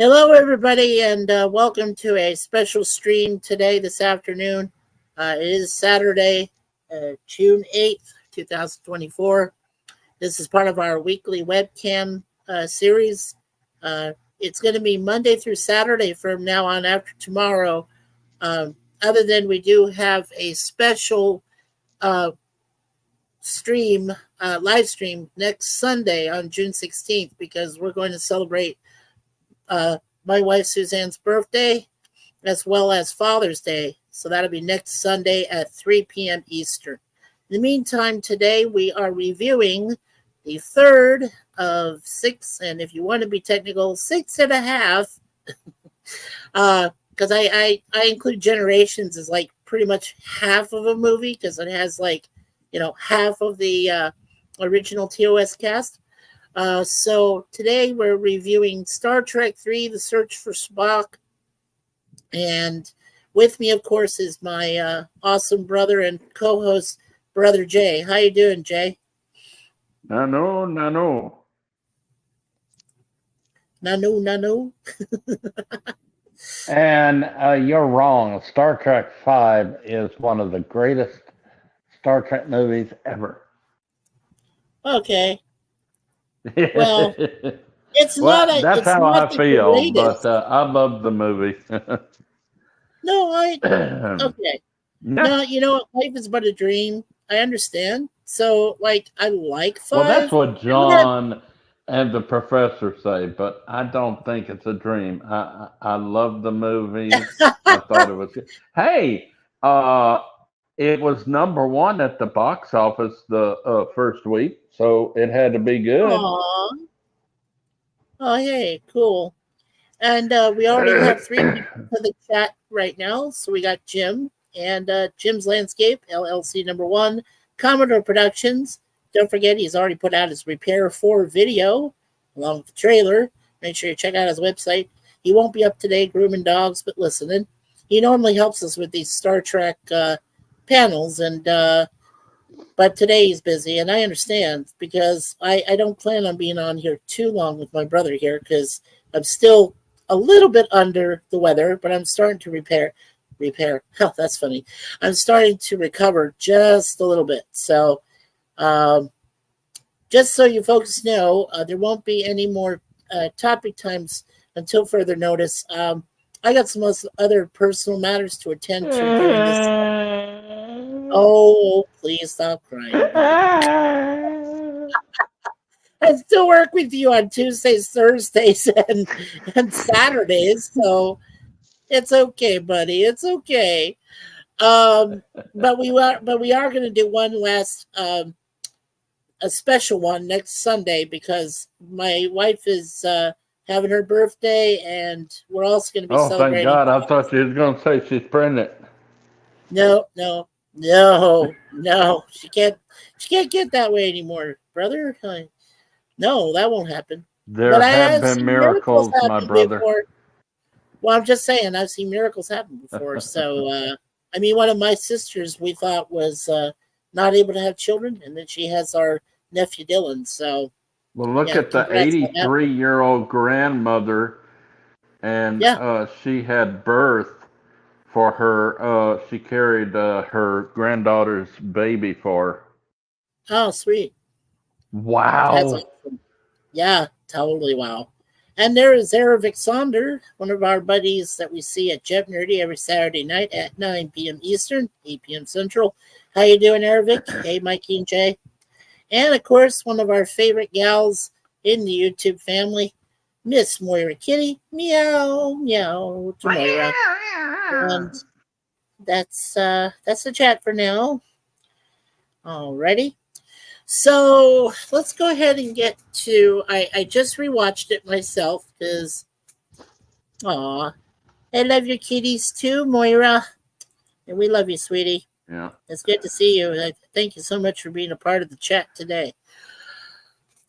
Hello, everybody, and welcome to a special stream today, this afternoon. It is Saturday, June 8th, 2024. This is part of our weekly webcam series. It's going to be Monday through Saturday from now on after tomorrow. Other than we do have a special uh, live stream next Sunday on June 16th, because we're going to celebrate my wife Suzanne's birthday, as well as Father's Day. So that'll be next Sunday at 3 p.m. Eastern. In the meantime, today we are reviewing the third of six, and if you want to be technical, 6.5, because I include Generations as like pretty much half of a movie, because it has half of the original TOS cast. So today we're reviewing Star Trek 3, The Search for Spock. And with me, of course, is my awesome brother and co-host, Brother Jay. How you doing, Jay? Nano. And you're wrong. Star Trek 5 is one of the greatest Star Trek movies ever. Okay. Well, it's well, not. That's it's how not I the feel, greatest. but I love the movie. No, okay. Yeah. No, you know what? Life is but a dream. I understand. So, I like Well, that's 5. what John and the professor say, but I don't think it's a dream. I love the movie. I thought it was good. Hey, it was number one at the box office the first week, so it had to be good. Aw. Oh, hey, cool. And we already have 3 people in the chat right now. So we got Jim and Jim's Landscape, LLC number 1, Commodore Productions. Don't forget, he's already put out his Repair 4 video along with the trailer. Make sure you check out his website. He won't be up today grooming dogs, but listening. He normally helps us with these Star Trek panels, and but today he's busy, and I understand, because I don't plan on being on here too long with my brother here, because I'm still a little bit under the weather, but I'm starting to repair. Oh, that's funny. I'm starting to recover just a little bit. So just so you folks know, there won't be any more topic times until further notice. I got some other personal matters to attend to during this. Oh, please stop crying, buddy. I still work with you on Tuesdays, Thursdays, and Saturdays, so it's okay, buddy. It's okay. Um, but we are going to do one last a special one next Sunday, because my wife is having her birthday, and we're also going to be Oh, thank celebrating. God! I thought you was going to say she's pregnant. No. She can't get that way anymore, brother. No, that won't happen. There But I have have been seen miracles miracles, my happen brother. before. Well, I'm just saying, I've seen miracles happen before. So, I mean, one of my sisters we thought was not able to have children, and then she has our nephew Dylan. So, Well, look yeah, at the congrats on that. 83-year-old grandmother, and Yeah. she had birth for her. She carried her granddaughter's baby for her. Oh, sweet. That's Wow. awesome. Yeah, totally. Wow. And there is Eric Sonder, one of our buddies that we see at Jet Nerdy every Saturday night at 9 p.m. Eastern, 8 p.m. Central. How you doing, Eric? Hey, Mikey and Jay. And, of course, one of our favorite gals in the YouTube family, Miss Moira Kitty. Meow, meow to Moira. And that's the chat for now. Alrighty. So let's go ahead and get to. I just rewatched it myself because, aw, I love your kitties too, Moira, and we love you, sweetie. Yeah. It's good to see you. Thank you so much for being a part of the chat today.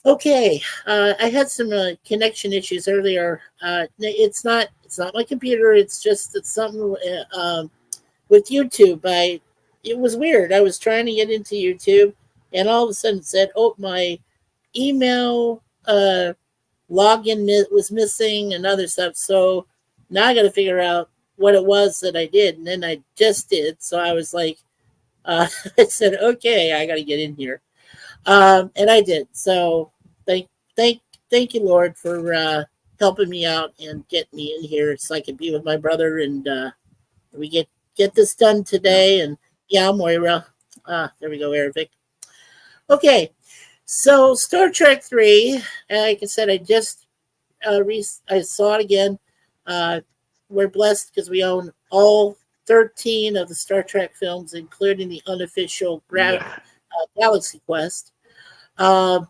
Okay, I had some connection issues earlier. It's not my computer. It's something with YouTube. It was weird. I was trying to get into YouTube, and all of a sudden it said, "Oh, my email login was missing and other stuff. So now I got to figure out what it was that I did, and then I just did. So I was like, I said, okay, I got to get in here, and I did. So thank thank thank you, Lord, for helping me out and getting me in here so I can be with my brother, and we get this done Yeah. today. And yeah, Moira, there we go, Eric. Okay, so Star Trek 3, like I said, I just I saw it again. Uh, we're blessed because we own all 13 of the Star Trek films, including the unofficial Yeah. Galaxy Quest. Um,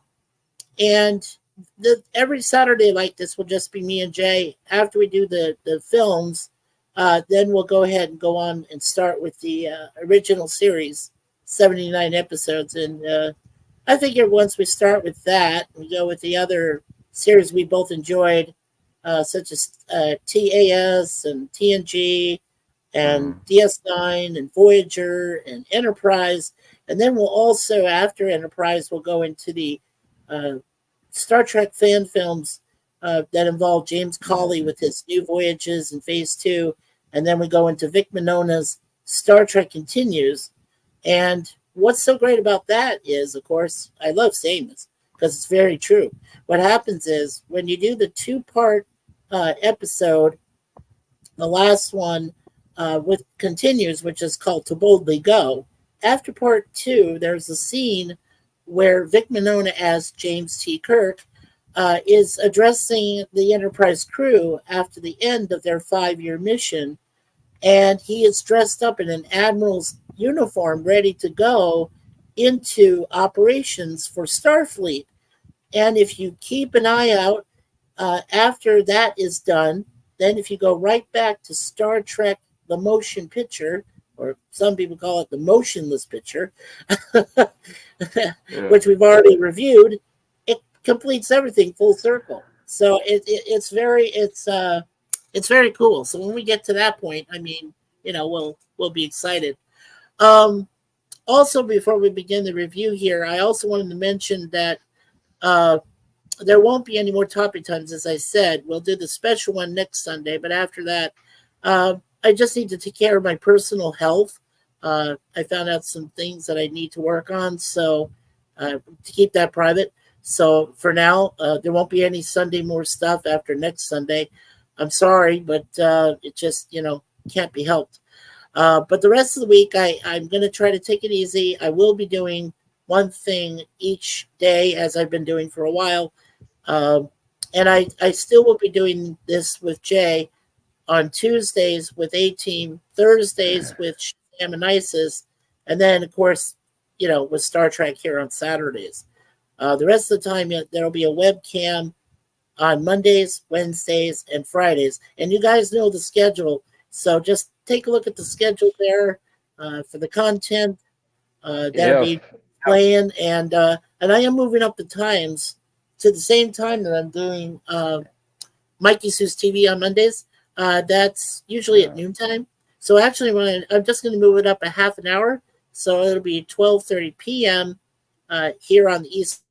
and every Saturday like this will just be me and Jay. After we do the films, then we'll go ahead and go on and start with the original series, 79 episodes. And I figure once we start with that, we go with the other series we both enjoyed, such as TAS and TNG and Mm. DS9 and Voyager and Enterprise. And then we'll also, after Enterprise, we'll go into the uh, Star Trek fan films that involve James Cawley with his new voyages in Phase 2. And then we go into Vic Minona's Star Trek Continues. And what's so great about that is, of course, I love saying this because it's very true. What happens is when you do the two-part episode, the last one with Continues, which is called To Boldly Go, after part 2, there's a scene where Vic Mignogna as James T. Kirk is addressing the Enterprise crew after the end of their 5-year mission, and he is dressed up in an admiral's uniform, ready to go into operations for Starfleet. And if you keep an eye out after that is done, then if you go right back to Star Trek, the motion picture, or some people call it the motionless picture, Yeah. which we've already reviewed, it completes everything full circle. So it's very cool. So when we get to that point, I mean, we'll be excited. Um, Also, before we begin the review here, I also wanted to mention that uh, there won't be any more topic times, as I said. We'll do the special one next Sunday, but after that, I just need to take care of my personal health. I found out some things that I need to work on, so to keep that private. So for now, there won't be any Sunday more stuff after next Sunday. I'm sorry, but it just can't be helped. But the rest of the week, I'm going to try to take it easy. I will be doing one thing each day, as I've been doing for a while. Um, and I still will be doing this with Jay on Tuesdays with A Team, Thursdays with Sham and Isis, and then, of course, with Star Trek here on Saturdays. The rest of the time, there'll be a webcam on Mondays, Wednesdays, and Fridays. And you guys know the schedule. So just take a look at the schedule there for the content that'll Yes. be playing. And I am moving up the times to the same time that I'm doing Mikey Sue's TV on Mondays. That's usually at Yeah. noontime. So actually, I'm just going to move it up a half an hour. So it'll be 12:30 p.m. Here on the East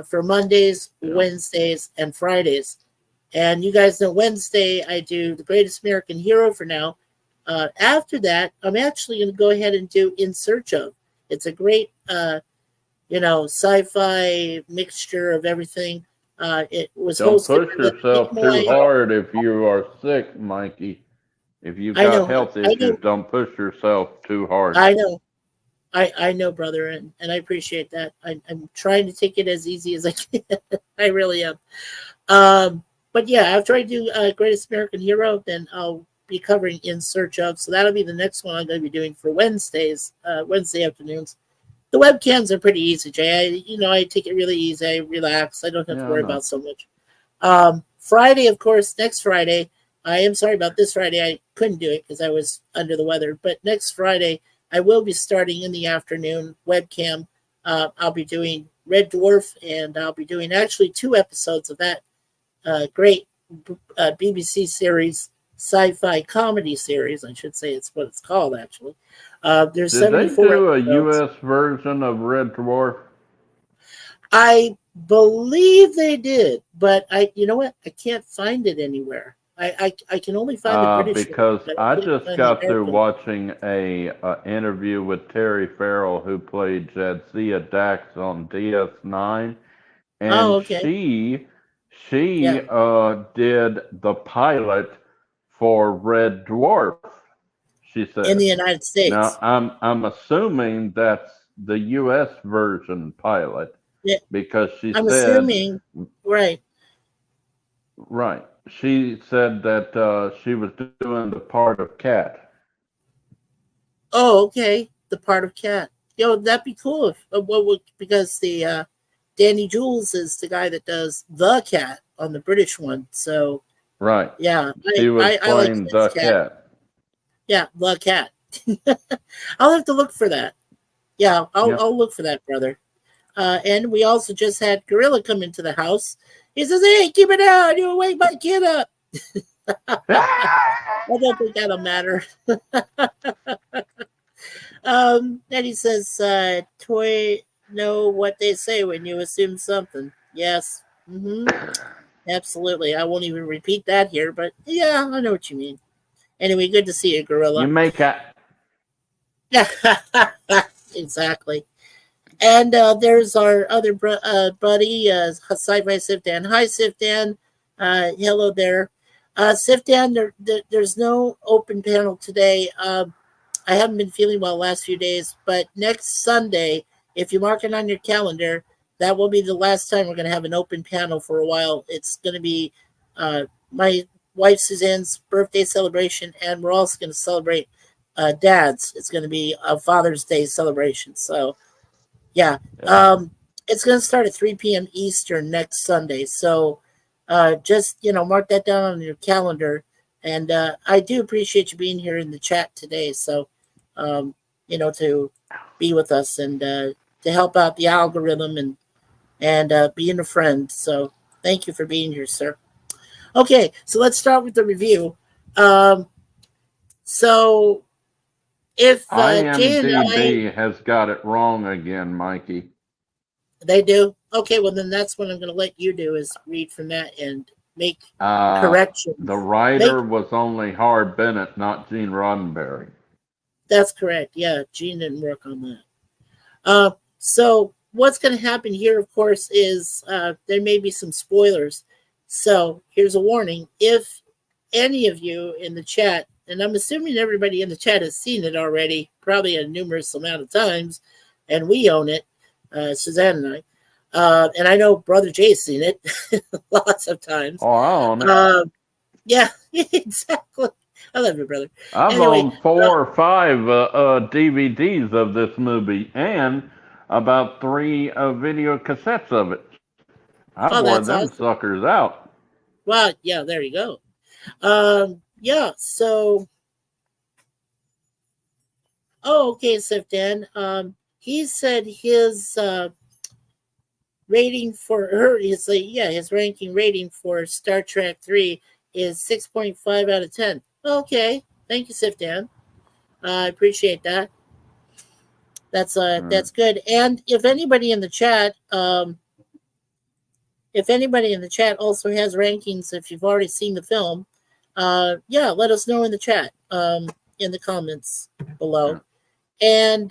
for Mondays, Yeah. Wednesdays, and Fridays. And you guys know Wednesday I do The Greatest American Hero for now. After that, I'm actually going to go ahead and do In Search Of. It's a great, sci-fi mixture of everything. It was Don't hosted push by yourself too hard if you are sick, Mikey. If you've I got know, health I know, issues, don't push yourself too hard. I know, I know, brother, and I appreciate that. I'm trying to take it as easy as I can. I really am. But yeah, after I do Greatest American Hero, then I'll be covering In Search Of. So that'll be the next one I'm going to be doing for Wednesdays, Wednesday afternoons. The webcams are pretty easy, Jay. I take it really easy. I relax. I don't have to Yeah, I worry know. about so much. Friday, of course, next Friday. I am sorry about this Friday. I couldn't do it because I was under the weather. But next Friday, I will be starting in the afternoon webcam. I'll be doing Red Dwarf, and I'll be doing actually 2 episodes of that great BBC series, sci-fi comedy series. I should say it's what it's called, actually. There's Did they 74 do a episodes. U.S. version of Red Dwarf? I believe they did, but you know what? I can't find it anywhere. I can only find the British one, Because but I I can't just find the got through American. watching a interview with Terry Farrell, who played Jadzia Dax on DS9, Oh, and okay. she Yeah, did the pilot for Red Dwarf. She in said. the United Now States. I'm assuming that's the U.S. version pilot Yeah, because she I'm said assuming. Right. right. She said that she was doing the part of Cat. Oh, okay. The part of Cat. That'd be cool if what would because the Danny Jules is the guy that does the Cat on the British one. So Right. yeah, She was I like playing his the Cat. Cat. Yeah, the Cat. I'll have to look for that. Yeah, Yep. I'll look for that, brother. And we also just had Gorilla come into the house. He says, "Hey, keep it down! You wake my kid up." I don't think that'll matter. Then he says, "Toy know what they say when you assume something." Yes. Absolutely. I won't even repeat that here, but yeah, I know what you mean. Anyway, good to see you, You Gorilla. make a Yeah, exactly. And there's our other buddy, Sci-Fi Sifdan. Hi, Sifdan. Hello there. Sifdan, there's no open panel today. I haven't been feeling well the last few days, but next Sunday, if you mark it on your calendar, that will be the last time we're going to have an open panel for a while. It's going to be my wife Suzanne's birthday celebration, and we're also going to celebrate Dad's. It's going to be a Father's Day celebration. So yeah. yeah. Um, it's going to start at 3 p.m. Eastern next Sunday. So just, mark that down on your calendar. And I do appreciate you being here in the chat today. So, um, to be with us and to help out the algorithm and being a friend. So thank you for being here, sir. Okay, so let's start with the review. Um, so if Jay and I IMDb has got it wrong again, Mikey. They do? Okay, well then that's what I'm going to let you do is read from that and make Uh, the corrections. writer Make was only Howard Bennett, not Gene Roddenberry. That's correct. Yeah, Gene didn't work on that. So what's going to happen here, of course, is there may be some spoilers. So here's a warning: if any of you in the chat, and I'm assuming everybody in the chat has seen it already, probably a numerous amount of times, and we own it, Suzanne and I. And I know Brother Jay's seen it lots of times. Oh, I own it. Yeah, exactly. I love you, brother. I've Anyway, owned 4 or 5 DVDs of this movie and about 3 video cassettes of it. I oh, wore that's them awesome. suckers out. Well, yeah, there you go. Yeah, so, oh, okay, Sifdan. He said his rating for her, his ranking rating for Star Trek 3 is 6.5 out of 10. Okay, thank you, Sifdan. I appreciate that. Mm. That's good. And if anybody in the chat also has rankings, if you've already seen the film, yeah, let us know in the chat, in the comments below. Yeah. And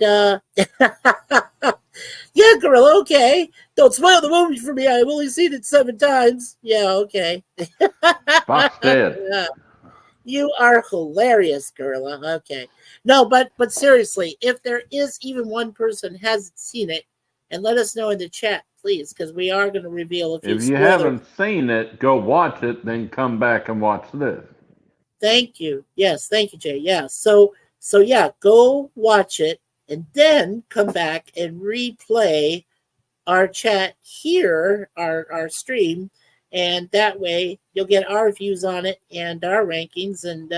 yeah, Gorilla, okay. Don't spoil the movie for me. I've only seen it 7 times. Yeah, okay. Spock's dead. Yeah. You are hilarious, Gorilla. Okay. No, but seriously, if there is even one person who hasn't seen it, and let us know in the chat, please, because we are going to reveal a few If you spoilers. haven't seen it, go watch it, then come back and watch this. Thank you. Yes, thank you, Jay. Yeah. So yeah, go watch it and then come back and replay our chat here, our stream, and that way you'll get our views on it and our rankings, and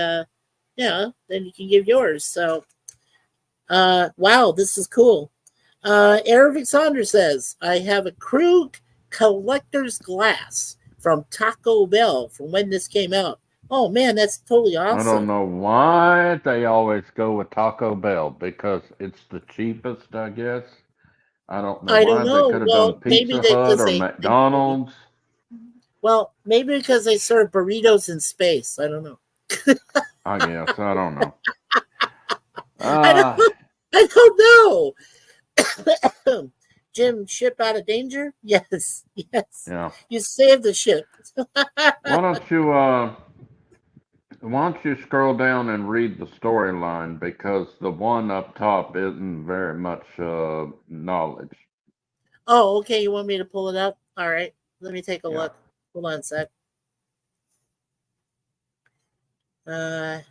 yeah, then you can give yours. So wow, this is cool. Eric Saunders says, I have a Krug collector's glass from Taco Bell from when this came out. Oh man, that's totally I don't awesome. know why they always go with Taco Bell because it's the cheapest, I guess. I don't know I don't why. They know. could have done Well, maybe Pizza they Hut because or they McDonald's. well, maybe because they serve burritos in space. I don't know. I guess. I don't know. I don't. Uh, I don't know. Jim, ship out of danger? Yes, yes. yeah. You saved the ship. Why don't you scroll down and read the storyline because the one up top isn't very much knowledge. Oh, okay. You want me to pull it up? All right. Let me take a Yeah. look. Hold on a sec.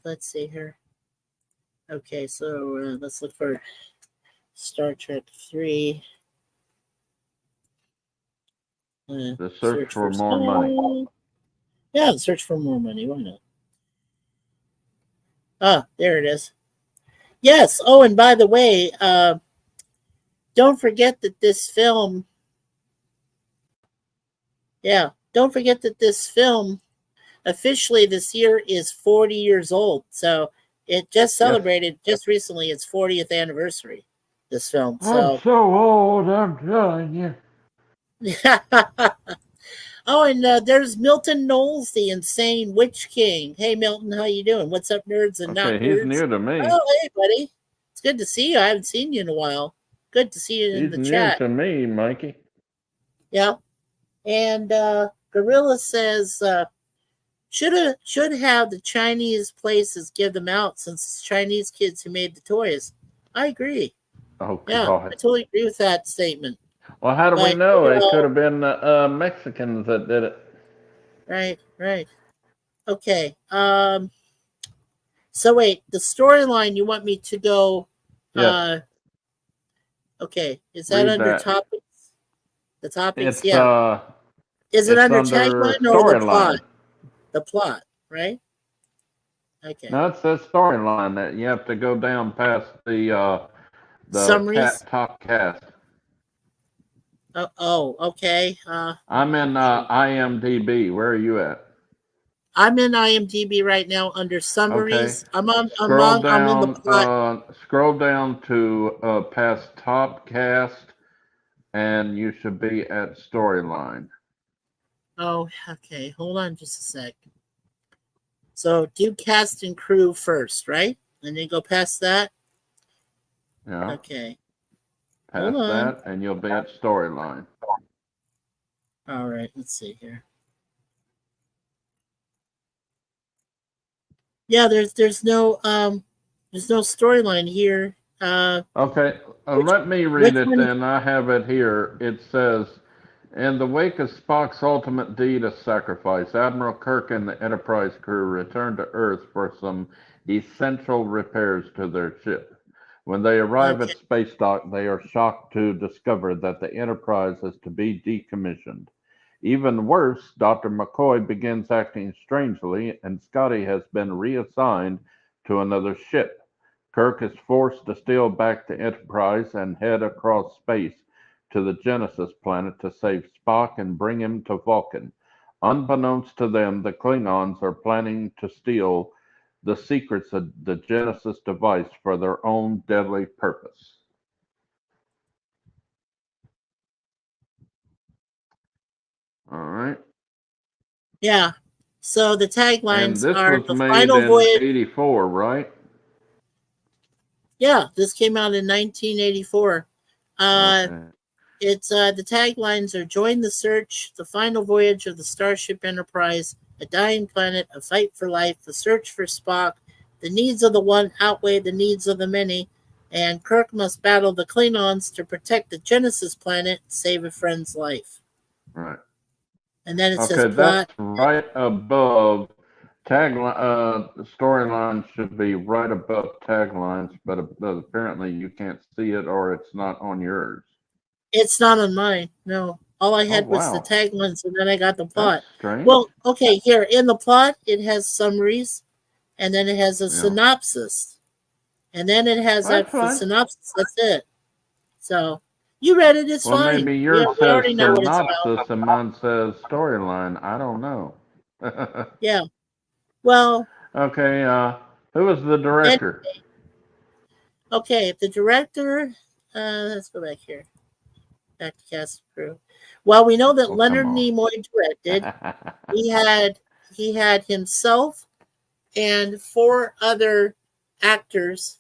Let's see here. Okay, so let's look for Star Trek 3. The search Search for for more money. yeah, search for more money. Why not? Ah, there it is. Yes. Oh, and by the way, don't forget that this film. Yeah, don't forget that this film officially this year is 40 years old. So it just Yes. celebrated just recently its 40th anniversary. This film. I'm So so old, I'm telling you. yeah. Oh, and there's Milton Knowles, the insane witch king. Hey, Milton, how you doing? What's up, nerds and Okay, not he's nerds? new to me. Oh, hey, buddy. It's good to see you. I haven't seen you in a while. Good to see you in He's the new chat. to me, Mikey. Yeah. And Gorilla says should have the Chinese places give them out since it's Chinese kids who made the toys. I agree. Oh Yeah, I God. totally agree with that statement. Well, how do we But know? It could have been Mexicans that did it. right, right. Okay. So wait, the storyline you want me to go Yes. Okay, is that Read under that. topics? The topics, It's yeah. Is it it's under under tagline or the plot? storyline. The plot, right? Okay. No, it says storyline that you have to go down past the Summaries. cat top cast. Oh, okay. I'm in Let's see. IMDb. Where are you at? I'm in IMDb right now under Okay. summaries. I'm in the plot. Scroll down to past top cast, and you should be at storyline. Oh, okay. Hold on just a sec. So do cast and crew first, right? And then go past that. Yeah. Okay. Hold Past on. that, and you'll be at storyline. All right. Let's see here. Yeah, there's no storyline here. Okay, Which let me read which it one? then. I have it here. It says, in the wake of Spock's ultimate deed of sacrifice, Admiral Kirk and the Enterprise crew return to Earth for some essential repairs to their ship. When they arrive Okay. at space dock, they are shocked to discover that the Enterprise is to be decommissioned. Even worse, Dr. McCoy begins acting strangely, and Scotty has been reassigned to another ship. Kirk is forced to steal back to Enterprise and head across space to the Genesis planet to save Spock and bring him to Vulcan. Unbeknownst to them, the Klingons are planning to steal the secrets of the Genesis device for their own deadly purpose. All right. Yeah. So the And taglines this are was the made final in voyage. 84, right? Yeah, this came out in 1984. Uh, Okay. it's the taglines are join the search, the final voyage of the Starship Enterprise, a dying planet, a fight for life, the search for Spock, the needs of the one outweigh the needs of the many, and Kirk must battle the Klingons to protect the Genesis planet, save a friend's life. Right. And then it says Okay, that's plot. right above tagline. Storyline should be right above taglines, but apparently you can't see it or it's not on yours. It's not on mine. No. All I Oh had was the wow, taglines and then I got the that's plot. strange. Well, okay, here in the plot, it has summaries and then it has a Yeah, synopsis. And then it has that's after the fine. synopsis, that's it. So you read it, it's Well, fine. maybe We yours says already know what it's about. synopsis and mine says storyline. I don't know. Yeah. Well, Okay, who was the and director? okay, the director, let's go back here. back to cast and crew. Well, we know that Oh, come Leonard on. Nimoy directed. He had himself and 4 other actors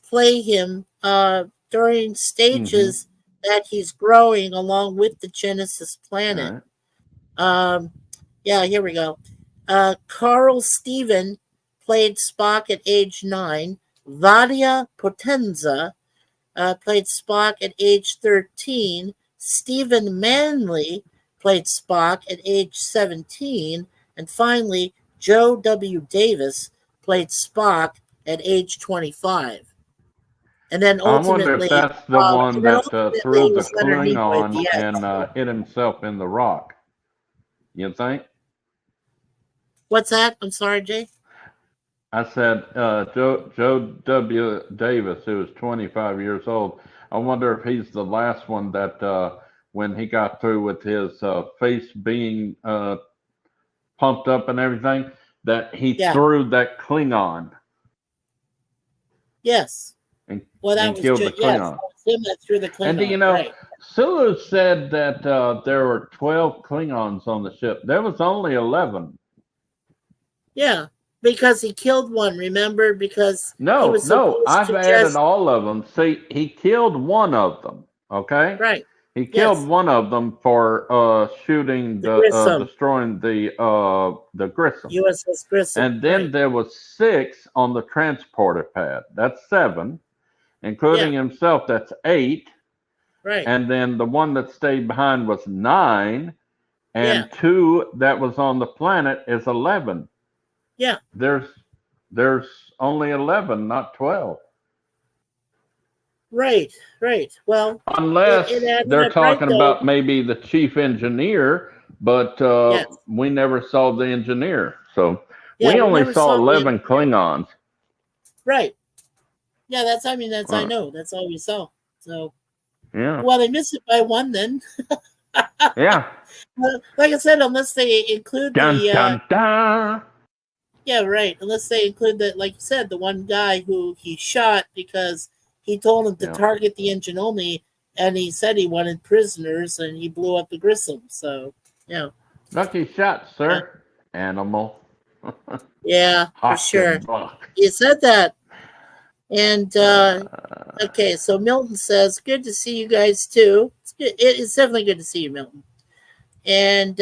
play him during stages that he's growing along with the Genesis All planet. right. Yeah, here we go. Carl Steven played Spock at age 9. Vadia Potenza played Spock at age 13. Stephen Manley played Spock at age 17. And finally, Joe W. Davis played Spock at age 25. And then I wonder if ultimately, that's the one that threw it the was Leonard Nimoy at Klingon the end. and hit himself in the rock. You think? What's that? I'm sorry, Jay. I said Joe W. Davis, who was 25 years old. I wonder if he's the last one that when he got through with his face being pumped up and everything, that he Yeah. threw that Klingon Yes. and, Well, that and was killed the just, yes, Klingon. that was him that threw the And do you Klingon, know, right? Sulu said that there were 12 Klingons on the ship. There was only 11. Yeah, because he killed one, remember? Because he was No, supposed I've to added just, all of them. See, he killed one of them. Okay, right, he killed yes, one of them for shooting the Grissom, destroying the Grissom, USS Grissom, and then right, there was 6 on the transporter pad. That's 7, including yeah, himself. That's 8, right, and then the one that stayed behind was 9, yeah, and 2 that was on the planet is 11. yeah, There's only 11, not 12. right, right. Well, it Unless added they're up right, talking though. about maybe the chief engineer, but Yes, we never saw the engineer. So yeah, we we only never saw saw the 11 engineer. Klingons. Right. Yeah, that's, I Uh, know, that's all we saw. So, yeah. well, they missed it by one then. Yeah. Well, like I said, unless they include Dun, the dun, dun. yeah, right. Unless they include that, like you said, the one guy who he shot because he told him to Yeah. target the engine only, and he said he wanted prisoners, and he blew up the Grissom. So, yeah, Lucky shot, yeah, sir. Animal. yeah, for Hot your sure. buck. He said that. And Uh, okay, so Milton says, "Good to see you guys too. It's definitely good to see you, Milton." And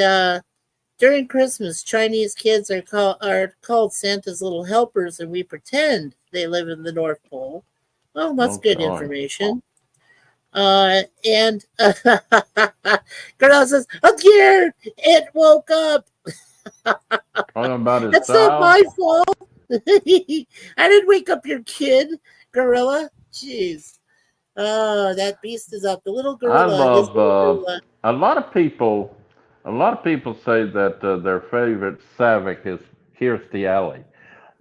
during Christmas, Chinese kids are called Santa's little helpers, and we pretend they live in the North Pole. Well, that's oh, good joy. information. And Colonel says, "Again, it woke up. Talking about his It's not style. my fault. I didn't wake up your kid, Gorilla. Jeez. Oh, that beast is up. The little I gorilla, his love little gorilla. a lot of people. A lot of people say that their favorite Savick is Kirstie Alley,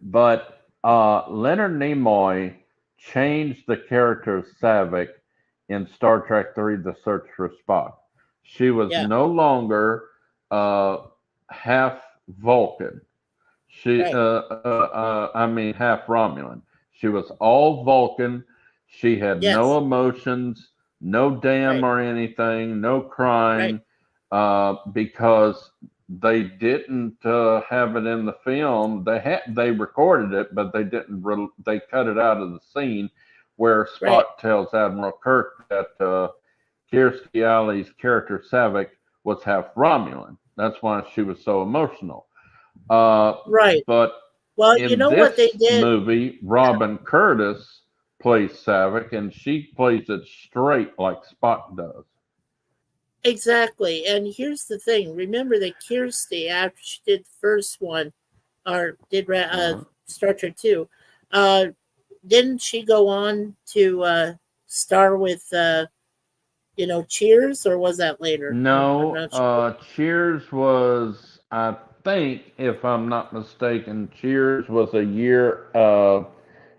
but Leonard Nimoy changed the character of Savick in Star Trek III: The Search for Spock. She was Yeah, no longer uh, half Vulcan. right. I mean, half Romulan. She was all Vulcan. She had no Yes, emotions, no damn right, or anything, no right, crying, because they didn't have it in the film. They recorded it, but they didn't. They cut it out of the scene where right, Spock tells Admiral Kirk that Kirstie Alley's character Savick was half Romulan. That's why she was so emotional. Uh, right. but Well, you in know what they this did? movie, Robin Curtis plays Savick, and she plays it straight like Spock does. Exactly. And here's the thing. Remember that Kirsty, after she did the first one, or did Uh-huh. Star Trek 2, uh, didn't she go on to star with, Cheers, or was that later? I'm No, not sure. Cheers was, I think, if I'm not mistaken, Cheers was a year.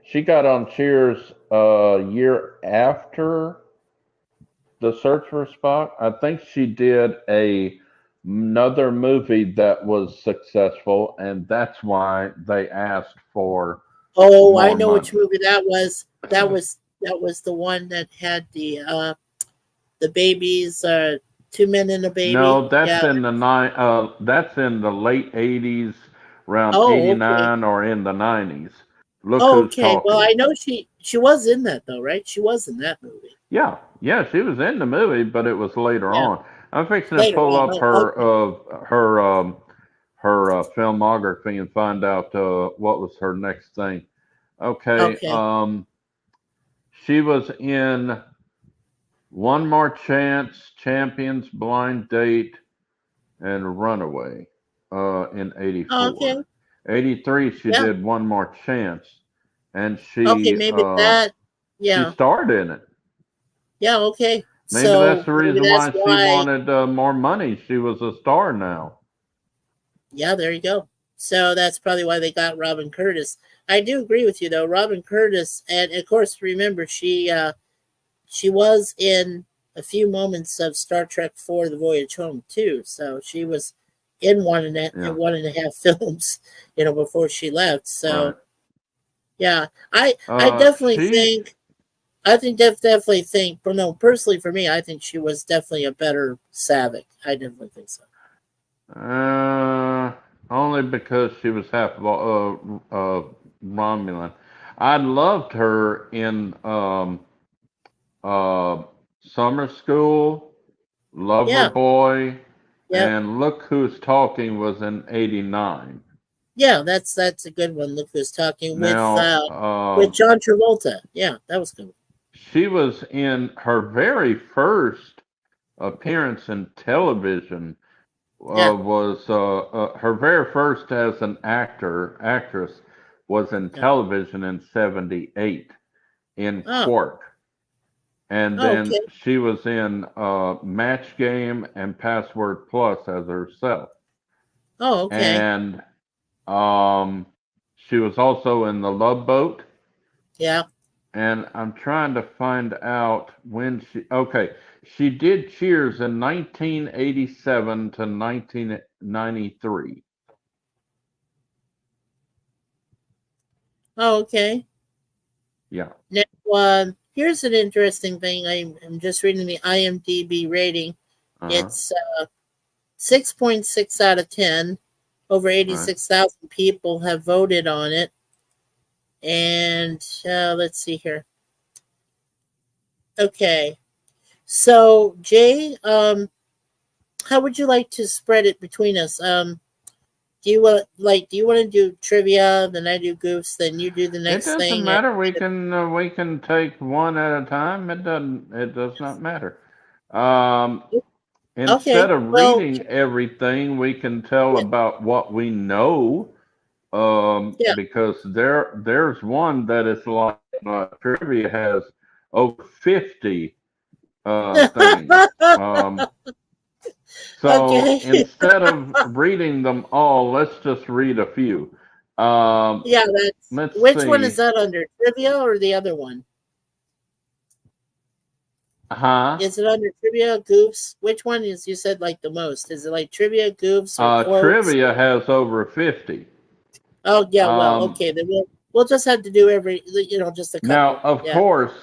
She got on Cheers a year after The Search for Spock. I think she did another movie that was successful, and that's why they asked for Oh, I more know which money. movie that was. That was the one that had the the babies, 2 Men and a Baby. No, that's Yeah. in the that's in the late '80s, around Oh, okay. '89 or in the '90s. Look Oh, who's okay. Well, talking. I know she was in that though, right? She was in that movie. Yeah, yeah, she was in the movie, but it was later Yeah, on. I'm fixing to later pull on. up Oh, her okay. filmography and find out what was her next thing. Okay, Okay. she was in One More Chance, Champions, Blind Date, and Runaway in Oh, okay. '84. '83, she Yeah. did One More Chance, and Okay. Maybe that. she Yeah. starred in it. Yeah. Okay. Maybe that's So the maybe reason that's why she why. wanted more money. She was a star now. Yeah. There you go. So that's probably why they got Robin Curtis. I do agree with you though. Robin Curtis, and of course, remember she was in a few moments of Star Trek IV: The Voyage Home too. So she was in Yeah, one and a half films, before she left. right. So yeah, I definitely She think definitely think, but no, personally for me, I think she was definitely a better Savick. I definitely think so. uh, only because she was half Romulan. I loved her in uh, Summer School, Yeah, Loverboy, yeah, and Look Who's Talking was in '89. yeah. That's a good one. Look who's talking Now, with John Travolta. Yeah, that was good. she was in her very first appearance in television Yeah, was her very first as an actress was in yeah. television in '78 in Oh, Quark, and oh, then okay. she was in Match Game and Password Plus as herself, Oh, okay. and um, she was also in The Love Boat. Yeah. And I'm trying to find out when she. Okay, she did Cheers in 1987 to 1993. Oh, okay. Yeah. Now, here's an interesting thing. I'm just reading the IMDb rating. Uh-huh. It's 6.6 out of 10. Over Right. 86,000 people have voted on it. And let's see here. Okay. So, Jay, how would you like to spread it between us? Do you want to do trivia, then I do goofs, then you do the It next doesn't thing? matter. We can take one at a time. It does not matter. Um, Okay. Instead of Well, reading everything, we can tell yeah, about what we know. yeah. Because there's one that is like trivia has over 50 things. Um, so Okay. instead of reading them all, let's just read a few. Um, Yeah, that's let's which one is see. that under? Trivia or the other one? Huh? Is it under trivia, goofs? Which one is you said like the most? Is it like trivia, goofs, or quotes? Trivia has over 50. Oh yeah, well, Um, okay, then we'll just have to do just a Now, couple. of Yeah. course,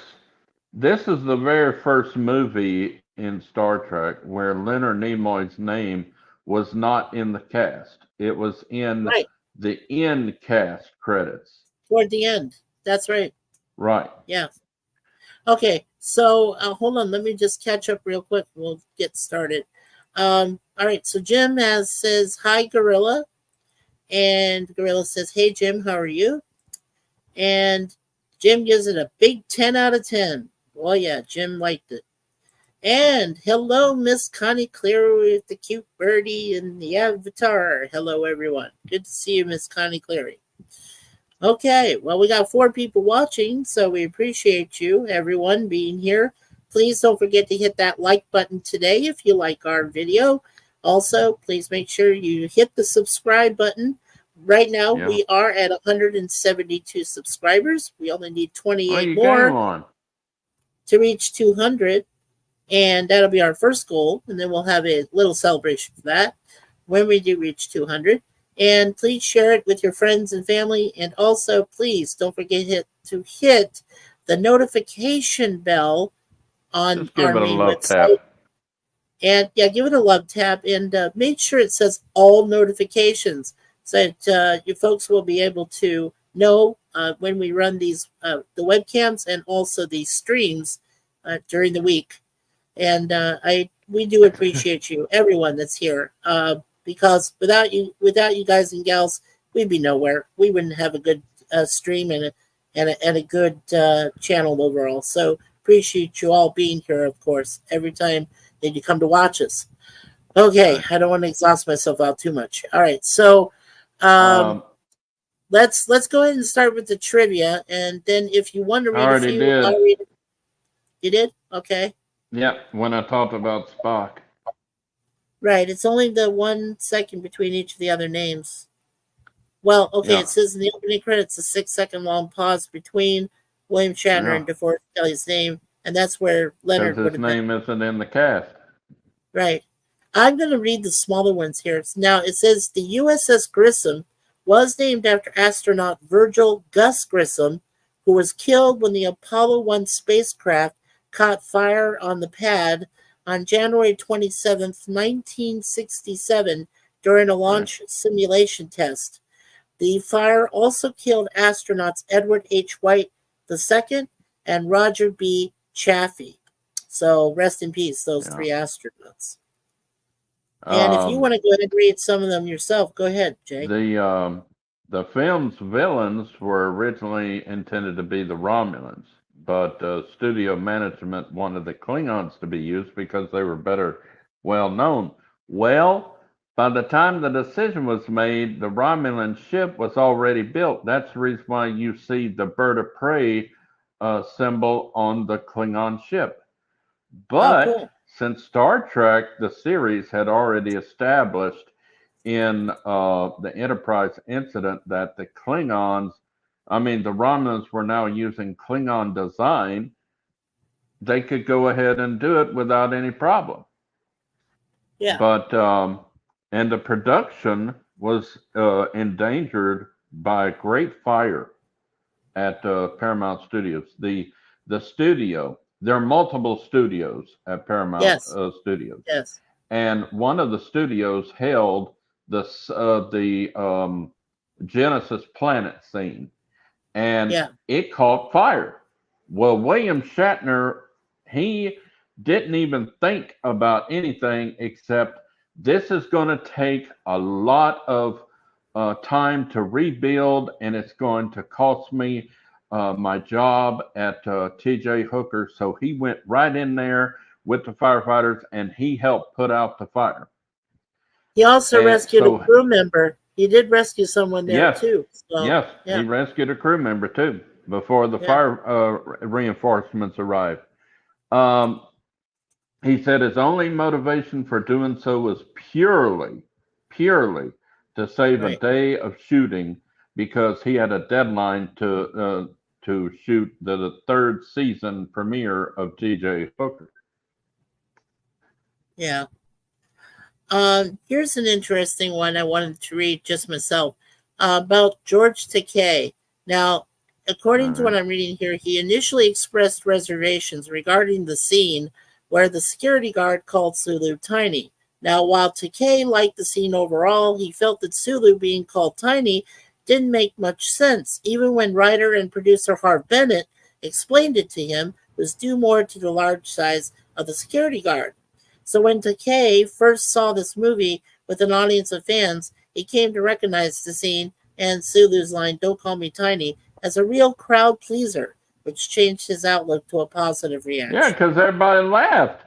this is the very first movie in Star Trek where Leonard Nimoy's name was not in the cast. It was in Right. the end cast credits. Toward the end. That's right. Right. Yeah. Okay. So hold on, let me just catch up real quick. We'll get started. All right, so Jim says hi Gorilla, and Gorilla says, "Hey Jim, how are you?" And Jim gives it a big 10 out of 10. Well, yeah, Jim liked it. And hello, Miss Connie Cleary with the cute birdie and the avatar. Hello, everyone. Good to see you, Miss Connie Cleary. Okay, well, we got 4 people watching, so we appreciate you, everyone, being here. Please don't forget to hit that like button today if you like our video. Also, please make sure you hit the subscribe button. Right now, Yeah. we are at 172 subscribers. We only need Oh, 28 you gained more one. to reach 200, and that'll be our first goal. And then we'll have a little celebration for that when we do reach 200. And please share it with your friends and family. And also, please don't forget to hit the notification bell on Just give our it a main love website. tap. And yeah, give it a love tap and make sure it says all notifications so that you folks will be able to know when we run these the webcams and also these streams during the week. And I we do appreciate you, everyone that's here, because without you guys and gals, we'd be nowhere. We wouldn't have a good stream and a good channel overall. So appreciate you all being here, of course, every time that you come to watch us. Okay, Right. I don't want to exhaust myself out too much. All right, so um, Um, let's go ahead and start with the trivia, and then if you want to I read a already few, did. I'll read it. You did? Okay. Yep, when I talked about Spock. Right. It's only the 1 second between each of the other names. Well, okay, Yeah, it says in the opening credits a 6 second long pause between William Shatner yeah, and DeForest Kelly's name, and that's where because Leonard would his have been. name isn't in the cast. Right. I'm going to read the smaller ones here. Now, it says the USS Grissom was named after astronaut Virgil Gus Grissom, who was killed when the Apollo 1 spacecraft caught fire on the pad on January 27th, 1967, during a Right. launch simulation test. The fire also killed astronauts Edward H. White II and Roger B. Chaffee. So rest in peace, those Yeah. three astronauts. And if you Um, want to go ahead and read some of them yourself, go ahead, Jay. the film's villains were originally intended to be the Romulans, but studio management wanted the Klingons to be used because they were better well known. Well, by the time the decision was made, the Romulan ship was already built. That's the reason why you see the bird of prey symbol on the Klingon ship. Oh, But cool. since Star Trek, the series had already established in the Enterprise incident that the Klingons, I mean, the Romulans were now using Klingon design, they could go ahead and do it without any problem. Yeah. But, and the production was endangered by a great fire at Paramount Studios. The studio, there are multiple studios at Paramount Yes. Studios, Yes. and one of the studios held the Genesis planet scene, and Yeah. it caught fire. Well, William Shatner, he didn't even think about anything except this is going to take a lot of time to rebuild, and it's going to cost me my job at TJ Hooker. So he went right in there with the firefighters and he helped put out the fire. He also And rescued a so, crew member. He did rescue someone there yes, too. So, yes, yeah. he rescued a crew member too before the Yeah. fire reinforcements arrived. Um, he said his only motivation for doing so was purely to save a Right. day of shooting because he had a deadline to shoot the third season premiere of TJ Hooker. Yeah. Here's an interesting one I wanted to read just myself about George Takei. Now, All according to what right. I'm reading here, he initially expressed reservations regarding the scene where the security guard called Sulu Tiny. Now, while Takei liked the scene overall, he felt that Sulu being called Tiny didn't make much sense. Even when writer and producer Harv Bennett explained it to him, it was due more to the large size of the security guard. So when Takei first saw this movie with an audience of fans, he came to recognize the scene and Sulu's line, "Don't call me Tiny," as a real crowd pleaser, which changed his outlook to a positive Yeah, reaction. because everybody laughed.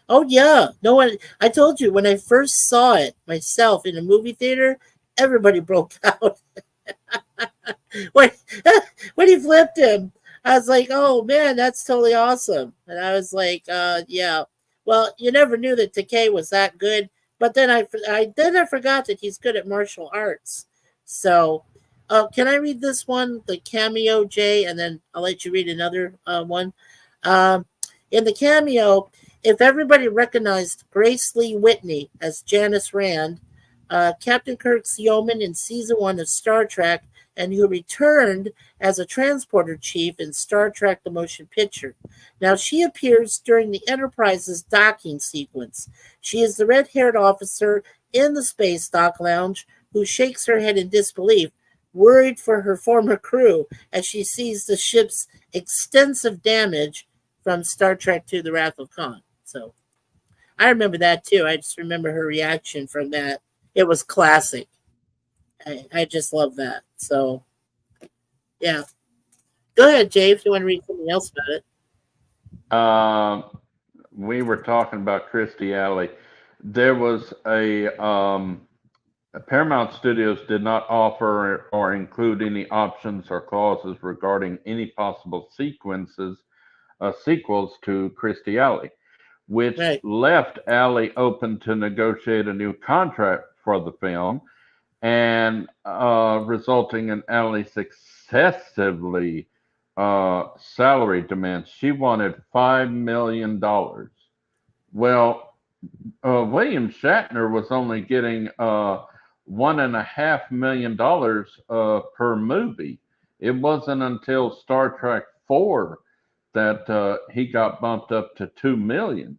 Oh yeah, no one. I told you when I first saw it myself in a movie theater, everybody broke out when when he flipped him. I was like, "Oh man, that's totally awesome!" And I was like, "Yeah." Well, you never knew that Takei was that good, but then I forgot that he's good at martial arts. So, can I read this one, the cameo, Jay, and then I'll let you read another one. Um, in the cameo, if everybody recognized Grace Lee Whitney as Janice Rand, Captain Kirk's yeoman in season 1 of Star Trek, and who returned as a transporter chief in Star Trek the Motion Picture. Now, she appears during the Enterprise's docking sequence. She is the red-haired officer in the Space Dock Lounge who shakes her head in disbelief, worried for her former crew as she sees the ship's extensive damage from Star Trek II, The Wrath of Khan. So I remember that too. I just remember her reaction from that. It was classic. I just love that. So, yeah. Go ahead, Jay, if you want to read something else about it. We were talking about Christy Alley. There was Paramount Studios did not offer or include any options or clauses regarding any possible sequels to Christy Alley, which Right. left Alley open to negotiate a new contract for the film, and resulting in Alley's excessively salary demands. She wanted $5 million. Well, William Shatner was only getting $1.5 million per movie. It wasn't until Star Trek 4 that he got bumped up to $2 million.